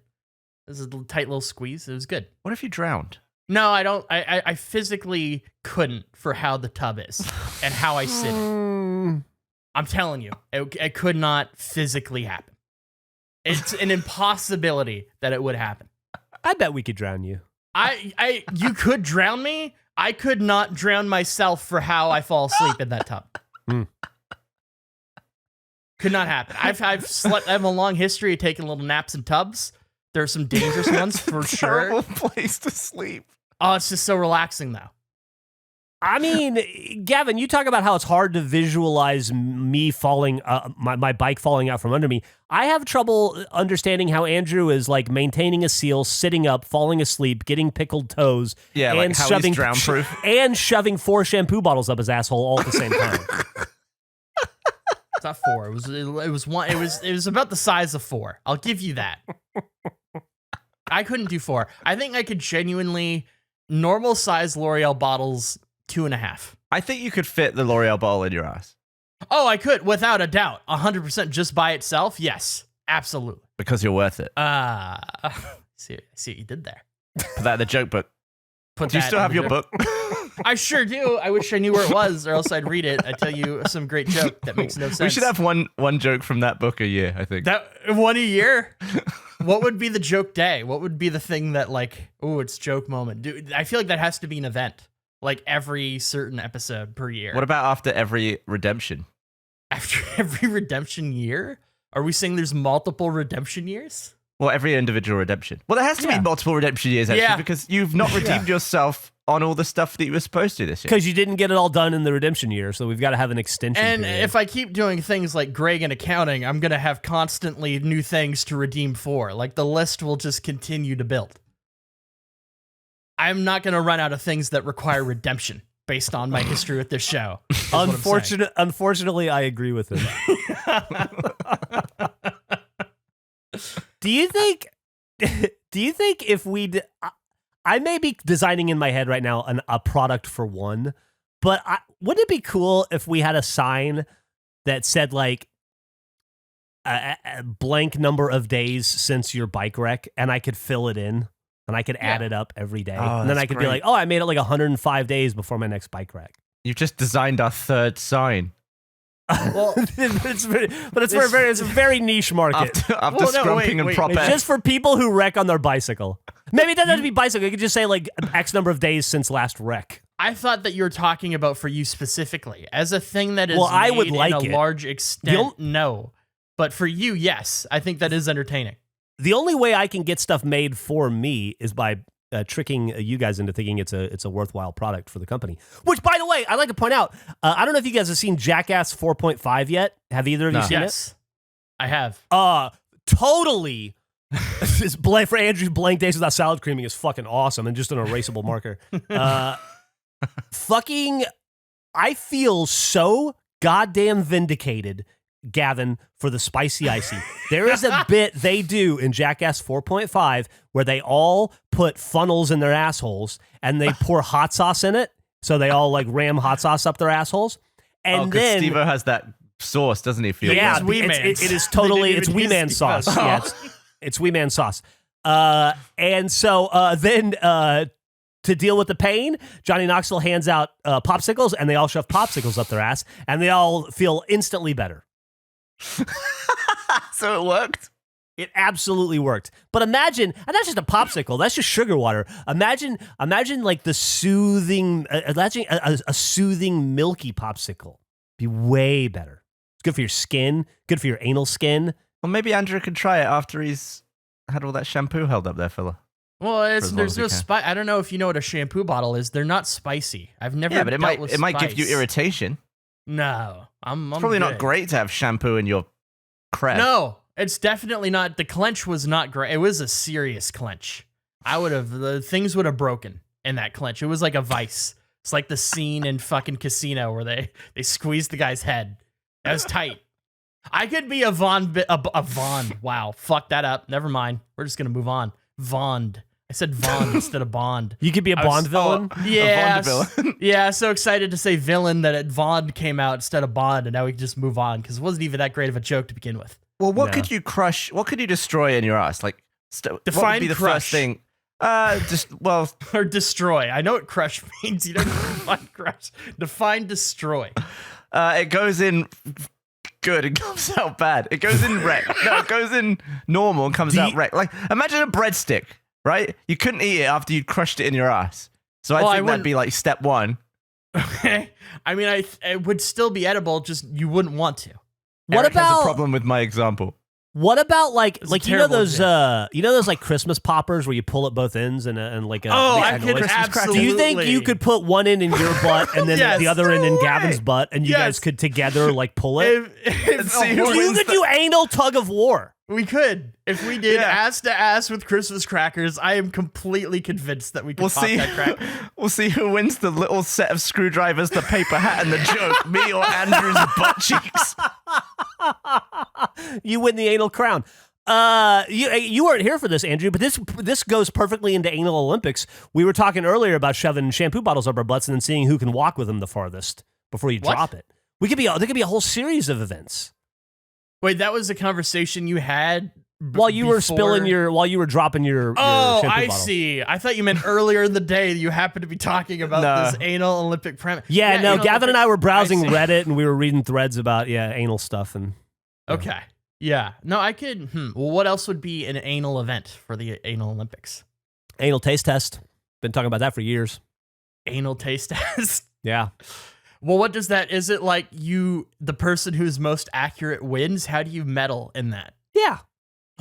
This is a tight little squeeze. It was good. What if you drowned? No, I don't. I physically couldn't for how the tub is and how I sit in. I'm telling you, it could not physically happen. It's an impossibility that it would happen. I bet we could drown you. You could drown me. I could not drown myself for how I fall asleep in that tub. Could not happen. I've slept. I have a long history of taking little naps in tubs. There are some dangerous ones for sure. Terrible place to sleep. Oh, it's just so relaxing though. I mean, Gavin, you talk about how it's hard to visualize me falling, my bike falling out from under me. I have trouble understanding how Andrew is like maintaining a seal, sitting up, falling asleep, getting pickled toes, and how he's drown proof, and shoving 4 shampoo bottles up his asshole all at the same time. It's not 4. It was 1. It was about the size of 4. I'll give you that. I couldn't do 4. I think I could genuinely normal size L'Oreal bottles 2.5. I think you could fit the L'Oreal bottle in your ass. Oh, I could, without a doubt. 100% just by itself. Yes, absolutely. Because you're worth it. See what you did there. Put that in the joke book. Do you still have your book? I sure do. I wish I knew where it was, or else I'd read it. I'd tell you some great joke that makes no sense. We should have one joke from that book a year, I think. That one a year? What would be the joke day? What would be the thing that it's joke moment? Dude, I feel like that has to be an event. Like every certain episode per year. What about after every redemption? After every redemption year? Are we saying there's multiple redemption years? Well, every individual redemption. Well, there has to be multiple redemption years, actually, because you've not redeemed yourself on all the stuff that you were supposed to this year. Because you didn't get it all done in the redemption year, so we've got to have an extension period. If I keep doing things like Greg in accounting, I'm going to have constantly new things to redeem for. Like, the list will just continue to build. I'm not going to run out of things that require redemption based on my history with this show. Unfortunately, I agree with him. Do you think if I may be designing in my head right now a product for one, but wouldn't it be cool if we had a sign that said like a blank number of days since your bike wreck, and I could fill it in and I could add it up every day, and then I could be like, oh, I made it like 105 days before my next bike wreck. You've just designed our third sign. Well, it's a very niche market. After scrumping and prop It's just for people who wreck on their bicycle. Maybe it doesn't have to be bicycle. You could just say like X number of days since last wreck. I thought that you were talking about for you specifically as a thing that is I would like in a large extent. No, but for you, yes, I think that is entertaining. The only way I can get stuff made for me is by tricking you guys into thinking it's a worthwhile product for the company. Which, by the way, I'd like to point out, I don't know if you guys have seen Jackass 4.5 yet. Have either of you seen it? Yes, I have. Totally. This blank for Andrew's blank days without salad creaming is fucking awesome and just an erasable marker. I feel so goddamn vindicated, Gavin, for the spicy icy. There is a bit they do in Jackass 4.5 where they all put funnels in their assholes and they pour hot sauce in it. So they all like ram hot sauce up their assholes. And then Steve-O has that sauce, doesn't he? Yeah, it is totally, it's Wee Man sauce. Yeah, it's Wee Man sauce. And so then to deal with the pain, Johnny Knoxville hands out popsicles and they all shove popsicles up their ass and they all feel instantly better. So it worked? It absolutely worked. But imagine, and that's just a popsicle. That's just sugar water. Imagine like the soothing, imagine a soothing milky popsicle. Be way better. It's good for your skin. Good for your anal skin. Well, maybe Andrew can try it after he's had all that shampoo held up there, fella? Well, as long there's as you no can. spice. I don't know if you know what a shampoo bottle is. They're not spicy. I've never. Yeah, but it dealt with might give you spice. irritation. No, I'm It's probably not good. great to have shampoo in your crep. No, it's definitely not. The clench was not great. It was a serious clench. The things would have broken in that clench. It was like a vice. It's like the scene in fucking Casino where they squeezed the guy's head. That was tight. I could be a Vaughn. Wow, fuck that up. Never mind. We're just gonna move on. Vaughn. I said Vaughn instead of Bond. You could be a Bond villain. Yeah, A Bond villain. yeah. So excited to say villain that Vaughn came out instead of Bond, and now we can just move on because it wasn't even that great of a joke to begin with. Well, what No. could you crush? What could you destroy in your ass? Like, what Define would be the crush. first thing? Or destroy. I know what crush means. You don't define crush. Define destroy. It goes in good and comes out bad. It goes in wreck. No, it goes in normal and comes out wreck. Like, imagine a breadstick, right? You couldn't eat it after you'd crushed it in your ass. So I Well, I think that'd be like step one. Okay. I mean, it would still be edible, just you wouldn't want to. What Eric has a about problem with my example? what about like It's a you know terrible those like Christmas poppers where you pull at both ends and like a Oh, the I angle could is- absolutely. Do you think you could put one end in your butt and then Yes. the other end in No Gavin's way. butt and you Yes. guys could together like pull it? If see who You wins could do anal tug of war. we could. If we did Yeah. ass to ass with Christmas crackers, I am completely convinced that we could We'll pop see. that crack. We'll see who wins the little set of screwdrivers, the paper hat, and the joke. Me or Andrew's butt cheeks. You win the anal crown. You weren't here for this, Andrew, but this goes perfectly into anal Olympics. We were talking earlier about shoving shampoo bottles up our butts and then seeing who can walk with them the farthest before you What? drop it. There could be a whole series of events Wait, that was a conversation you had while you were before- while you were dropping your Oh, shampoo I bottle. see. I thought you meant earlier in the day you happened to be talking about No. this anal Olympic premise. Yeah, no, anal Gavin and Olympic- I were browsing see. Reddit and we were reading threads about anal stuff and Okay. Yeah. No, I could. Well, what else would be an anal event for the anal Olympics? anal taste test. Been talking about that for years. Anal taste test. Yeah. Well, what does that? Is it like the person who's most accurate wins? How do you medal in that? Yeah.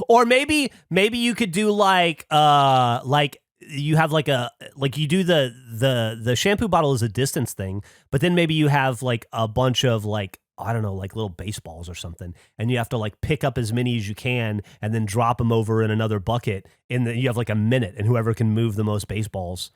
Or maybe you could do like you have you do the shampoo bottle is a distance thing, but then maybe you have like a bunch of like, I don't know, like little baseballs or something, and you have to like pick up as many as you can and then drop them over in another bucket, and then you have like a minute, and whoever can move the most baseballs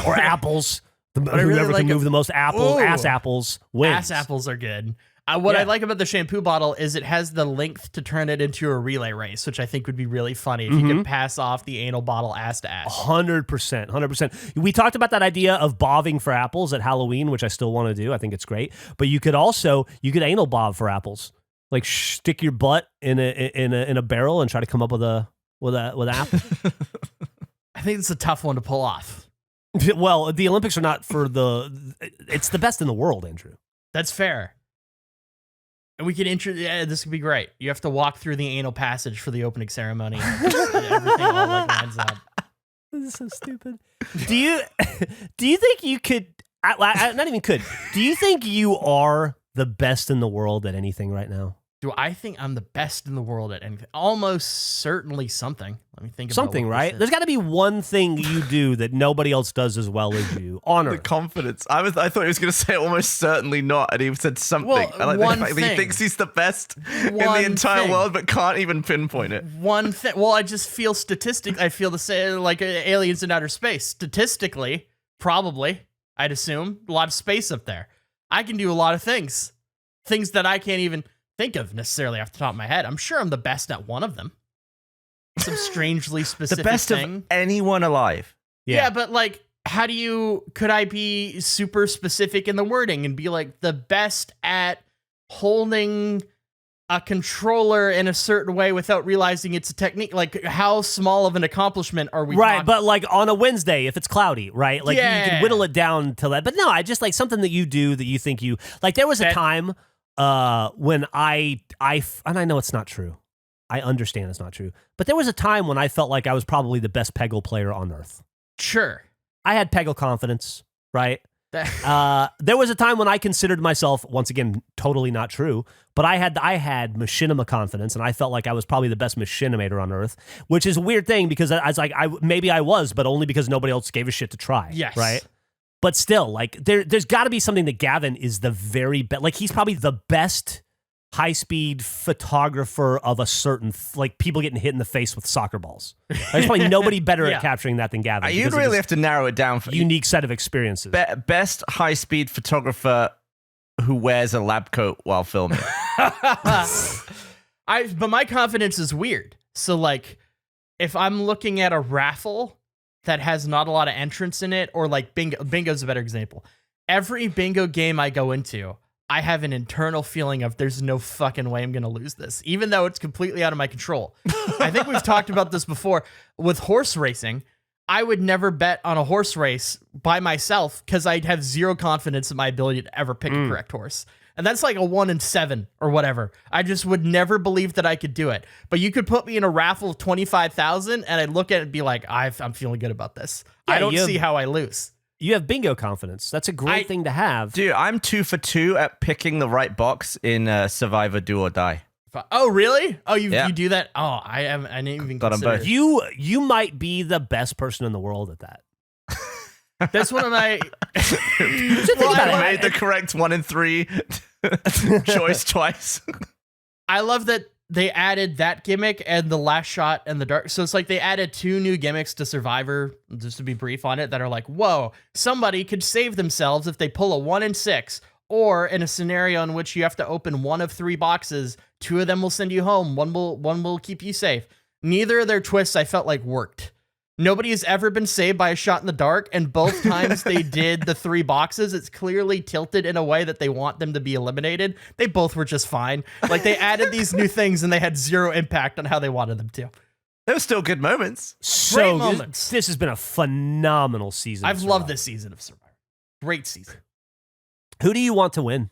or apples, I really whoever like can move the most Ooh. ass apples wins. Ass apples are good. What I Yeah. like about the shampoo bottle is it has the length to turn it into a relay race, which I think would be really funny if you Mm-hmm. could pass off the anal bottle ass to ass. 100%. We talked about that idea of bobbing for apples at Halloween, which I still want to do. I think it's great. But you could anal bob for apples. Like stick your butt in a barrel and try to come up with an apple. I think it's a tough one to pull off. Well, the Olympics are not for it's the best in the world, Andrew. That's fair. And we could this could be great. You have to walk through the anal passage for the opening ceremony. Everything all like lines up. This is so stupid. Do you think you could not even could. Do you think you are the best in the world at anything right now? Do I think I'm the best in the world at anything? Almost certainly something. Let me think about Something, what this right? is. There's got to be one thing you do that nobody else does as well as you. On The Earth. confidence. I thought he was going to say almost certainly not, and he said something. Well, I like one the fact that he thing. thinks he's the best in One the entire thing. world, but can't even pinpoint it. One thing. Well, I just feel I feel the same like aliens in outer space. Statistically, probably, I'd assume a lot of space up there. I can do a lot of things that I can't even think of necessarily off the top of my head. I'm sure I'm the best at one of them. Some strangely The specific best thing. of anyone alive. Yeah, but like, could I be super specific in the wording and be like the best at holding a controller in a certain way without realizing it's a technique? Like, how small of an accomplishment are we Right, talking? but like on a Wednesday, if it's cloudy, right? Like you Yeah. can whittle it down to that. But no, I just like something that you do that you think you like. There was a That- time when I and I know it's not true. I understand it's not true. But there was a time when I felt like I was probably the best Peggle player on earth. Sure. I had Peggle confidence, right? There was a time when I considered myself, once again, totally not true, but I had machinima confidence, and I felt like I was probably the best machinimator on earth, which is a weird thing because I was like, maybe I was, but only because nobody else gave a shit to try. Yes. Right? But still, like, there's got to be something that Gavin is the very best. Like, he's probably the best high-speed photographer of a certain, like, people getting hit in the face with soccer balls. There's probably nobody better at capturing that than Gavin. You'd really have to narrow it down for unique set of experiences. Best high-speed photographer who wears a lab coat while filming. But my confidence is weird. So, like, if I'm looking at a raffle that has not a lot of entrance in it, or like bingo's a better example. Every bingo game I go into, I have an internal feeling of there's no fucking way I'm going to lose this, even though it's completely out of my control. I think we've talked about this before with horse racing. I would never bet on a horse race by myself because I'd have zero confidence in my ability to ever pick a correct horse. And that's like a 1 in 7 or whatever. I just would never believe that I could do it. But you could put me in a raffle of 25,000 and I'd look at it and be like, I'm feeling good about this. Yeah, I don't see how I lose. You have bingo confidence. That's a great thing to have. Dude, I'm 2 for 2 at picking the right box in Survivor Do or Die. Oh, really? Oh, you do that? Oh, I didn't even Got 'em consider. both. You might be the best person in the world at that. That's one of my... I made the correct 1 in 3 choice twice. I love that they added that gimmick and the last shot and the dark. So it's like they added 2 new gimmicks to Survivor, just to be brief on it, that are like, whoa, somebody could save themselves if they pull a 1 in 6, or in a scenario in which you have to open 1 of 3 boxes, 2 of them will send you home, one will keep you safe. Neither of their twists I felt like worked. Nobody has ever been saved by a shot in the dark, and both times they did the 3 boxes, it's clearly tilted in a way that they want them to be eliminated. They both were just fine. Like, they added these new things, and they had zero impact on how they wanted them to. There were still good moments. So moments. This has been a phenomenal season. I've loved this season of Survivor. Great season. Who do you want to win?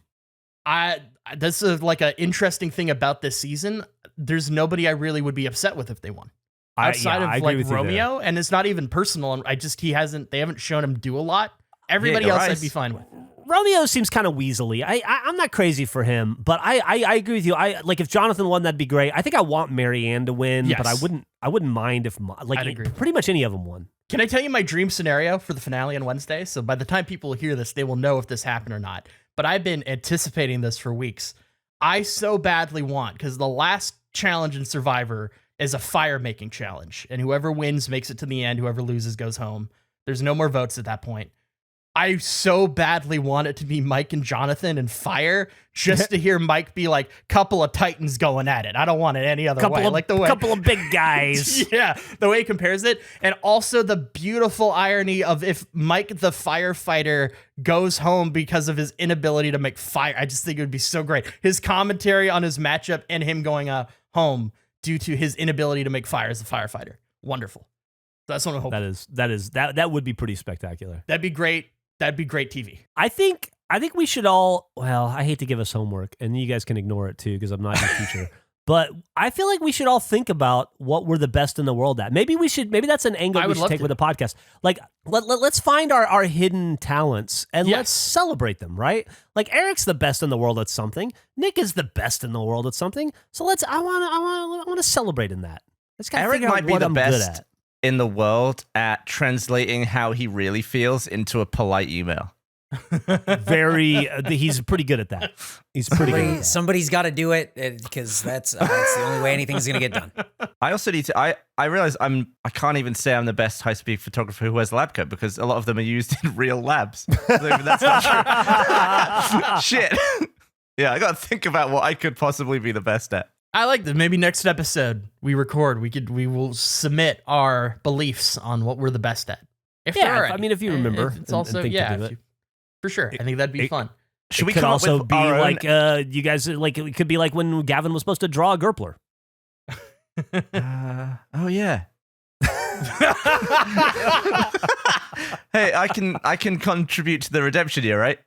That's like an interesting thing about this season. There's nobody I really would be upset with if they won. Outside of like Romeo, and it's not even personal. And they haven't shown him do a lot. Everybody else I'd be fine with. Romeo seems kind of weaselly. I'm not crazy for him, but I agree with you. Like if Jonathan won, that'd be great. I think I want Marianne to win, yes. but I wouldn't mind if pretty much any of them won. Can I tell you my dream scenario for the finale on Wednesday? So by the time people hear this, they will know if this happened or not. But I've been anticipating this for weeks. I so badly want, because the last challenge in Survivor is a fire making challenge, and whoever wins makes it to the end. Whoever loses goes home. There's no more votes at that point. I so badly want it to be Mike and Jonathan and fire, just to hear Mike be like, couple of titans going at it. I don't want it any other way. Like the way, couple of big guys. Yeah, the way he compares it. And also the beautiful irony of if Mike the firefighter goes home because of his inability to make fire. I just think it would be so great. His commentary on his matchup and him going home due to his inability to make fire as a firefighter. Wonderful. That's what I'm hoping. That would be pretty spectacular. That'd be great. That'd be great TV. I think we should all, well, I hate to give us homework, and you guys can ignore it too because I'm not your teacher. But I feel like we should all think about what we're the best in the world at. Maybe that's an angle we should take with the podcast. Like, let's find our hidden talents and let's celebrate them, right? Like Eric's the best in the world at something. Nick is the best in the world at something. So I want to celebrate in that. Eric might be the best in the world at translating how he really feels into a polite email. He's pretty good at that. He's pretty good at that. Somebody's got to do it because that's the only way anything's going to get done. I also need to, I realize I can't even say I'm the best high-speed photographer who wears a lab coat because a lot of them are used in real labs. So that's not true. Shit. Yeah, I got to think about what I could possibly be the best at. I like that. Maybe next episode we will submit our beliefs on what we're the best at. If you remember, it's also for sure. I think that'd be fun. Should we could come also up with be our like own... you guys like it could be like when Gavin was supposed to draw a Gerpler. Oh yeah. Hey, I can contribute to the redemption here, right?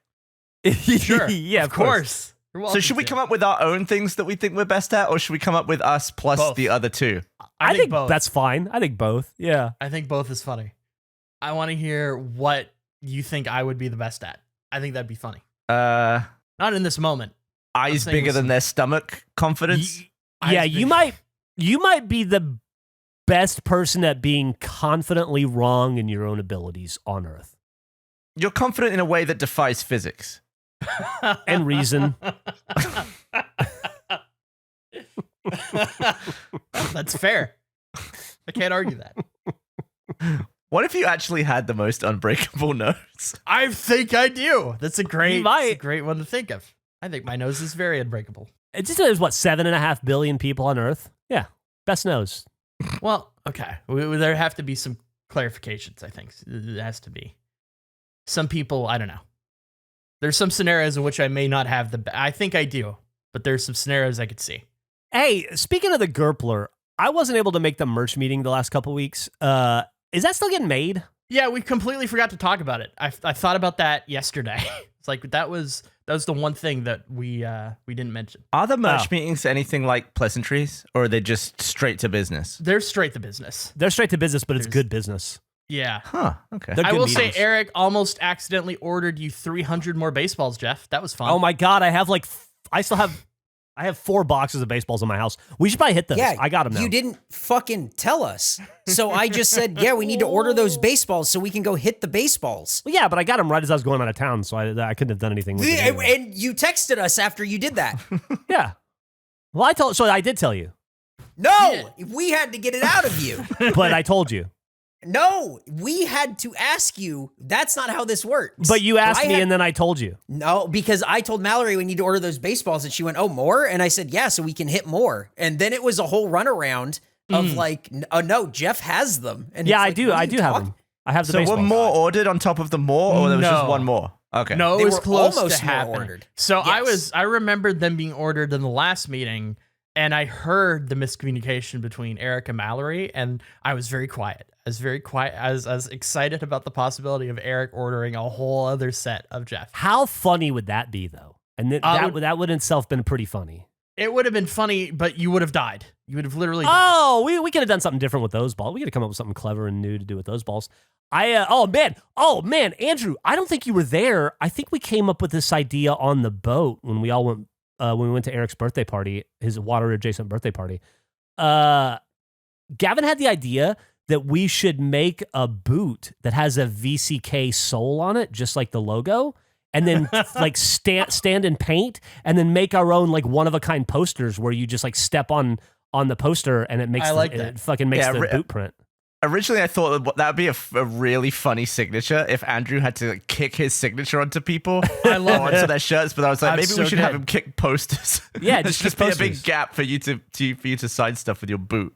Sure. Yeah, of course. So should we come up with our own things that we think we're best at, or should we come up with us plus both. the other two? I think both. That's fine. I think both. Yeah. I think both is funny. I want to hear what you think I would be the best at. I think that'd be funny. Eyes Not in this moment. bigger than their stomach confidence. Yeah, you might be the best person at being confidently wrong in your own abilities on Earth. You're confident in a way that defies physics. And reason. That's fair. I can't argue that. What if you actually had the most unbreakable nose? I think I do. That's a great one to think of. I think my nose is very unbreakable. It just there's what 7.5 billion people on Earth. Yeah, best nose. Well, okay. There have to be some clarifications. I think it has to be. Some people, I don't know. There's some scenarios in which I may not have I think I do, but there's some scenarios I could see. Hey, speaking of the Gerpler, I wasn't able to make the merch meeting the last couple weeks. Is that still getting made? Yeah, we completely forgot to talk about it. I thought about that yesterday. It's like that was the one thing that we didn't mention. Are the merch meetings anything like pleasantries, or are they just straight to business? They're straight to business. They're straight to business, but it's good business. Yeah. Huh. Okay. I will say Eric almost accidentally ordered you 300 more baseballs, Geoff. That was fun. Oh my God, I have 4 boxes of baseballs in my house. We should probably hit those. Yeah, I got them now. You didn't fucking tell us. So I just said, yeah, we need to order those baseballs so we can go hit the baseballs. Well, yeah, but I got them right as I was going out of town, so I couldn't have done anything with it anyway. And you texted us after you did that. Yeah. Well, I did tell you. No, we had to get it out of you. But I told you. No, we had to ask you. That's not how this works. But you asked me and then I told you. No, because I told Mallory we need to order those baseballs and she went, oh, more? And I said, yeah, so we can hit more. And then it was a whole runaround of like, oh no, Geoff has them. And yeah, it's I like, do have them. I have the So baseballs. were more ordered on top of the more, or there was just one more? Okay. No, it They was were close almost to more happening. ordered. So Yes. I remembered them being ordered in the last meeting, and I heard the miscommunication between Eric and Mallory, and I was very quiet. I was excited about the possibility of Eric ordering a whole other set of Geoff. How funny would that be, though? And that would in itself been pretty funny. It would have been funny, but you would have died. You would have literally died. Oh, we could have done something different with those balls. We could have come up with something clever and new to do with those balls. Oh man, Andrew, I don't think you were there. I think we came up with this idea on the boat when we all went when we went to Eric's birthday party, his water adjacent birthday party. Gavin had the idea that we should make a boot that has a VCK sole on it, just like the logo, and then like stand and paint, and then make our own like one of a kind posters where you just like step on the poster and it makes it fucking makes the boot print. Originally, I thought that would be a really funny signature if Andrew had to like, kick his signature onto people. I love onto their shirts, but I was like, maybe we should have him kick posters. Yeah, There's just be a big gap for you to sign stuff with your boot.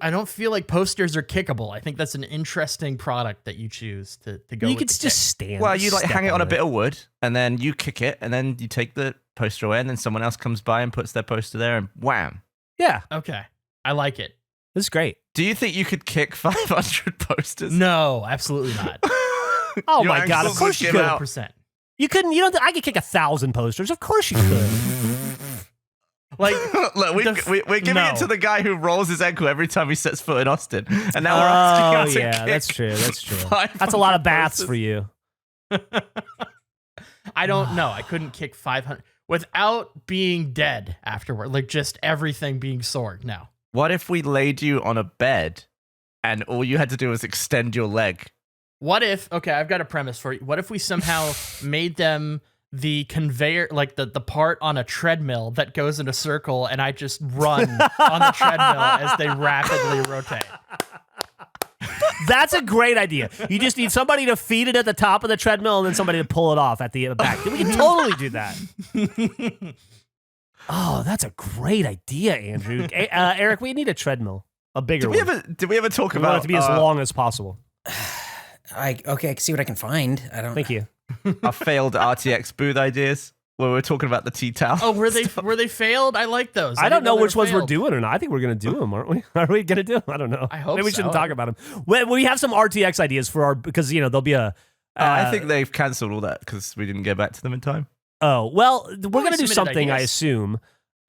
I don't feel like posters are kickable. I think that's an interesting product that you choose to go. You with could the just kick. stand. Well, you like step hang it on a bit of wood, and then you kick it, and then you take the poster away, and then someone else comes by and puts their poster there, and wham. Yeah, Okay, I like it. this is great. Do you think you could kick 500 posters? No, absolutely not. Oh Your my God, of ankles course would you give could. out. 100%. You couldn't. You don't. I could kick 1,000 posters. Of course you could. Like, Look, we're giving no. it to the guy who rolls his ankle every time he sets foot in Austin, and now we're asking him to yeah, kick that's true. That's true. 500 That's a lot of baths posters. for you. I don't know. I couldn't kick 500 without being dead afterward. Like just everything being sore. No. What if we laid you on a bed, and all you had to do was extend your leg? What if? Okay, I've got a premise for you. What if we somehow made them the conveyor, like the part on a treadmill that goes in a circle, and I just run on the treadmill as they rapidly rotate? That's a great idea. You just need somebody to feed it at the top of the treadmill and then somebody to pull it off at the back. We can totally do that. Oh, that's a great idea, Andrew. Eric, we need a treadmill, a bigger one. Did we ever talk We want it about to be as long as possible. I can see what I can find. I don't. Thank you. our failed RTX booth ideas? Where we were talking about the tea towel. Oh, were they failed? I like those. I don't didn't know they which were ones we're failed. doing or not. I think we're going to do them, aren't we? Are we going to do them? I don't know. I hope Maybe we shouldn't so. talk about them. We have some RTX ideas for our, because, there'll be a. I think they've cancelled all that because we didn't get back to them in time. Oh, well, we're going to do submitted something, I ideas. assume.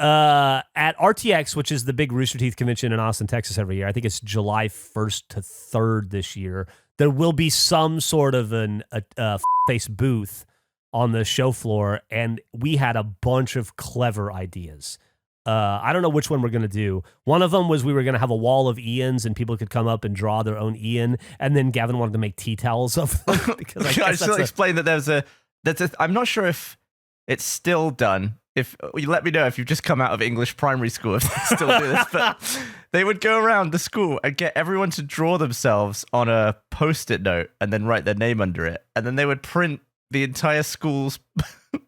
At RTX, which is the big Rooster Teeth convention in Austin, Texas every year, I think it's July 1st to 3rd this year, there will be some sort of a face booth on the show floor, and we had a bunch of clever ideas. I don't know which one we're going to do. One of them was we were going to have a wall of Ians and people could come up and draw their own Ian. And then Gavin wanted to make tea towels of them. Because I still explain that there's a, I'm not sure if it's still done. If you let me know if you've just come out of English primary school, if they still do this, but they would go around the school and get everyone to draw themselves on a Post-it note and then write their name under it. And then they would print the entire school's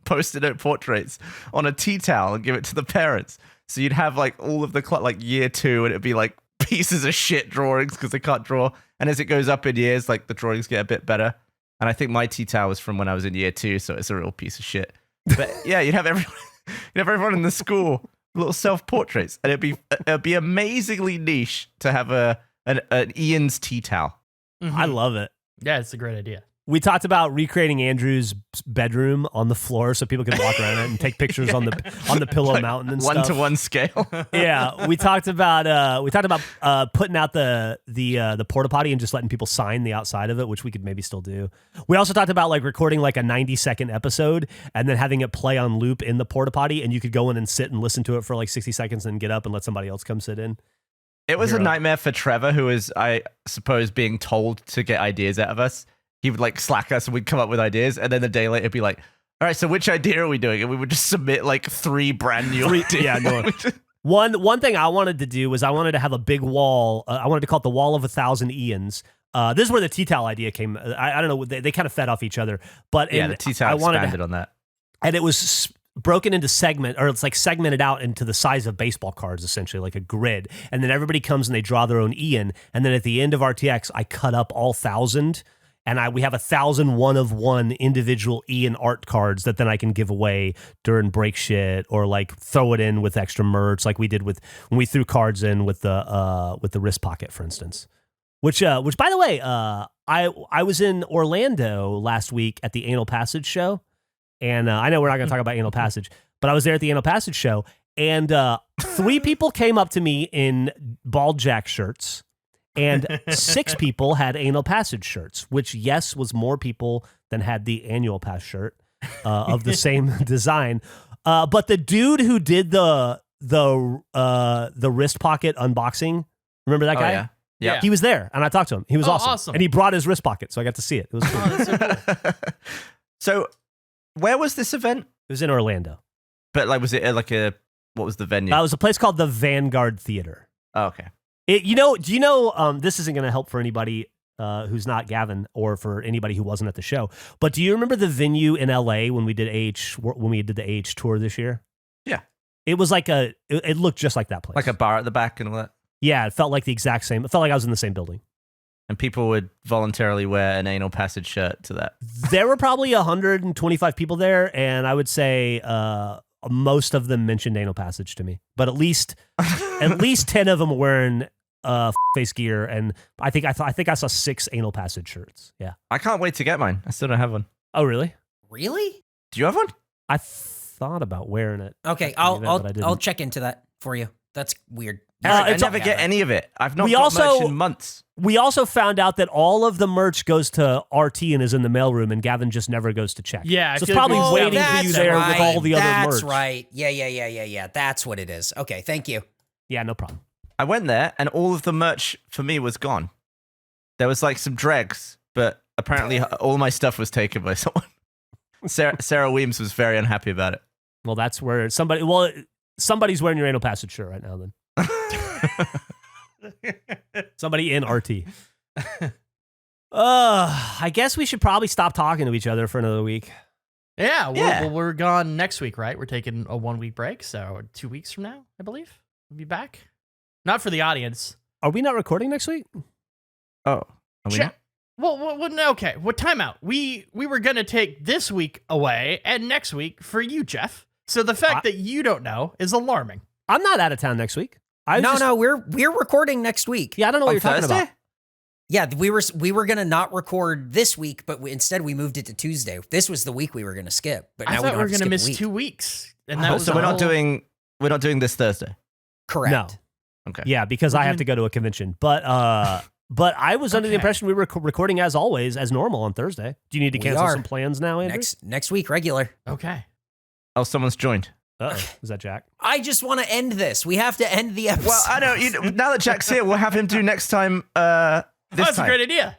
Post-it note portraits on a tea towel and give it to the parents. So you'd have like all of the like year 2 and it'd be like pieces of shit drawings because they can't draw. And as it goes up in years, like the drawings get a bit better. And I think my tea towel was from when I was in year 2, so it's a real piece of shit. But yeah, you'd have everyone in the school little self-portraits, and it'd be amazingly niche to have an Ian's tea towel. Mm-hmm. I love it. Yeah, it's a great idea. We talked about recreating Andrew's bedroom on the floor so people could walk around it and take pictures on the pillow like mountain and stuff. 1-to-1 scale. Yeah, we talked about putting out the porta potty and just letting people sign the outside of it, which we could maybe still do. We also talked about like recording like a 90-second episode and then having it play on loop in the porta potty, and you could go in and sit and listen to it for like 60 seconds and then get up and let somebody else come sit in. It was a nightmare for Trevor, who is, I suppose, being told to get ideas out of us. He would like slack us and we'd come up with ideas, and then a day later it'd be like, all right, so which idea are we doing? And we would just submit like 3 brand new ideas. Yeah, no. One thing I wanted to do was I wanted to have a big wall. I wanted to call it the Wall of 1,000 Ians. This is where the tea towel idea came. I don't know. They kind of fed off each other. But yeah, the tea towel expanded on that. And it was broken into it's like segmented out into the size of baseball cards, essentially, like a grid. And then everybody comes and they draw their own Ian. And then at the end of RTX, I cut up all 1,000. And we have 1,000 one-of-one individual Ian art cards that then I can give away during break shit or like throw it in with extra merch, like we did when we threw cards in with the wrist pocket, for instance. Which by the way, I was in Orlando last week at the Anal Passage show, and I know we're not going to talk about Anal Passage, but I was there at the Anal Passage show, and 3 people came up to me in bald jack shirts. And 6 people had Anal Passage shirts, which, yes, was more people than had the annual pass shirt of the same design. But the dude who did the wrist pocket unboxing, remember that guy? Yeah. He was there, and I talked to him. He was awesome. And he brought his wrist pocket, so I got to see it. It was cool. That's so cool. So where was this event? It was in Orlando. But like, was it like what was the venue? It was a place called the Vanguard Theater. Oh, okay. Do you know, this isn't going to help for anybody who's not Gavin or for anybody who wasn't at the show, but do you remember the venue in LA when we did the AH tour this year? Yeah. It was like it looked just like that place. Like a bar at the back and all that. Yeah, it felt like the exact same. It felt like I was in the same building. And people would voluntarily wear an Anal Passage shirt to that. There were probably 125 people there, and I would say most of them mentioned Anal Passage to me, but at least 10 of them were wearing face gear, and I think I saw 6 Anal Passage shirts. Yeah, I can't wait to get mine. I still don't have one. Oh, really? Really? Do you have one? I thought about wearing it. Okay, I'll check into that for you. That's weird. I never get any of it. I've not got merch in months. We also found out that all of the merch goes to RT and is in the mailroom, and Gavin just never goes to check. Yeah, so it's probably waiting for you there with all the other merch. That's right. Yeah. That's what it is. Okay, thank you. Yeah, no problem. I went there, and all of the merch for me was gone. There was like some dregs, but apparently all my stuff was taken by someone. Sarah Weems was very unhappy about it. Well, that's where somebody's wearing your Anal Passage shirt right now, then. Somebody in RT. I guess we should probably stop talking to each other for another week. Yeah, well, we're gone next week, right? We're taking a 1-week break, so 2 weeks from now, I believe, we'll be back. Not for the audience. Are we not recording next week? Oh, are we not? Well, no, okay. Well, time out. We were going to take this week away and next week for you, Geoff. So the fact that you don't know is alarming. I'm not out of town next week. No, we're recording next week. Yeah, I don't know what you're talking about. Yeah, we were gonna not record this week, but instead we moved it to Tuesday. This was the week we were gonna skip, but now I thought we were gonna miss 2 weeks, and that was so we're not doing We're not doing this Thursday. Correct. No. Okay. Yeah, because I have to go to a convention. But I was under the impression we were recording as always, as normal on Thursday. Do you need to cancel some plans now, Andrew? Next week, regular. Okay. Oh, someo's joined. Is that Jack? I just want to end this. We have to end the episode. Well, I don't. Now that Jack's here, we'll have him do next time. That's a great idea.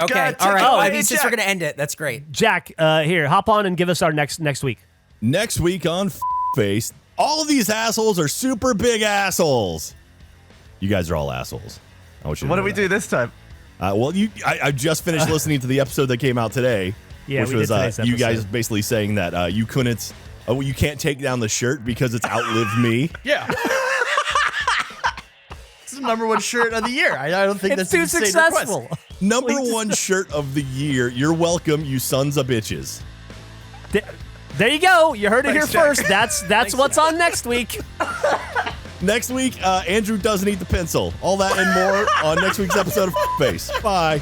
Okay. God, All right. take it away, I mean, since Jack. we're going to end it, that's great. Jack, here, hop on and give us our next week. Next week on Face, all of these assholes are super big assholes. You guys are all assholes. I want you to What know do we that. do this time? Well, I just finished listening to the episode that came out today, Yeah, which we was did today's you guys episode. basically saying that you couldn't, you can't take down the shirt because it's outlived me. Yeah. It's the number one shirt of the year. I don't think It's that's too an insane successful. request. Number one shirt of the year. You're welcome, you sons of bitches. There you go. You heard it Thanks, here Jack. first. That's what's on next week. Next week, Andrew doesn't eat the pencil. All that and more on next week's episode of Face. Bye.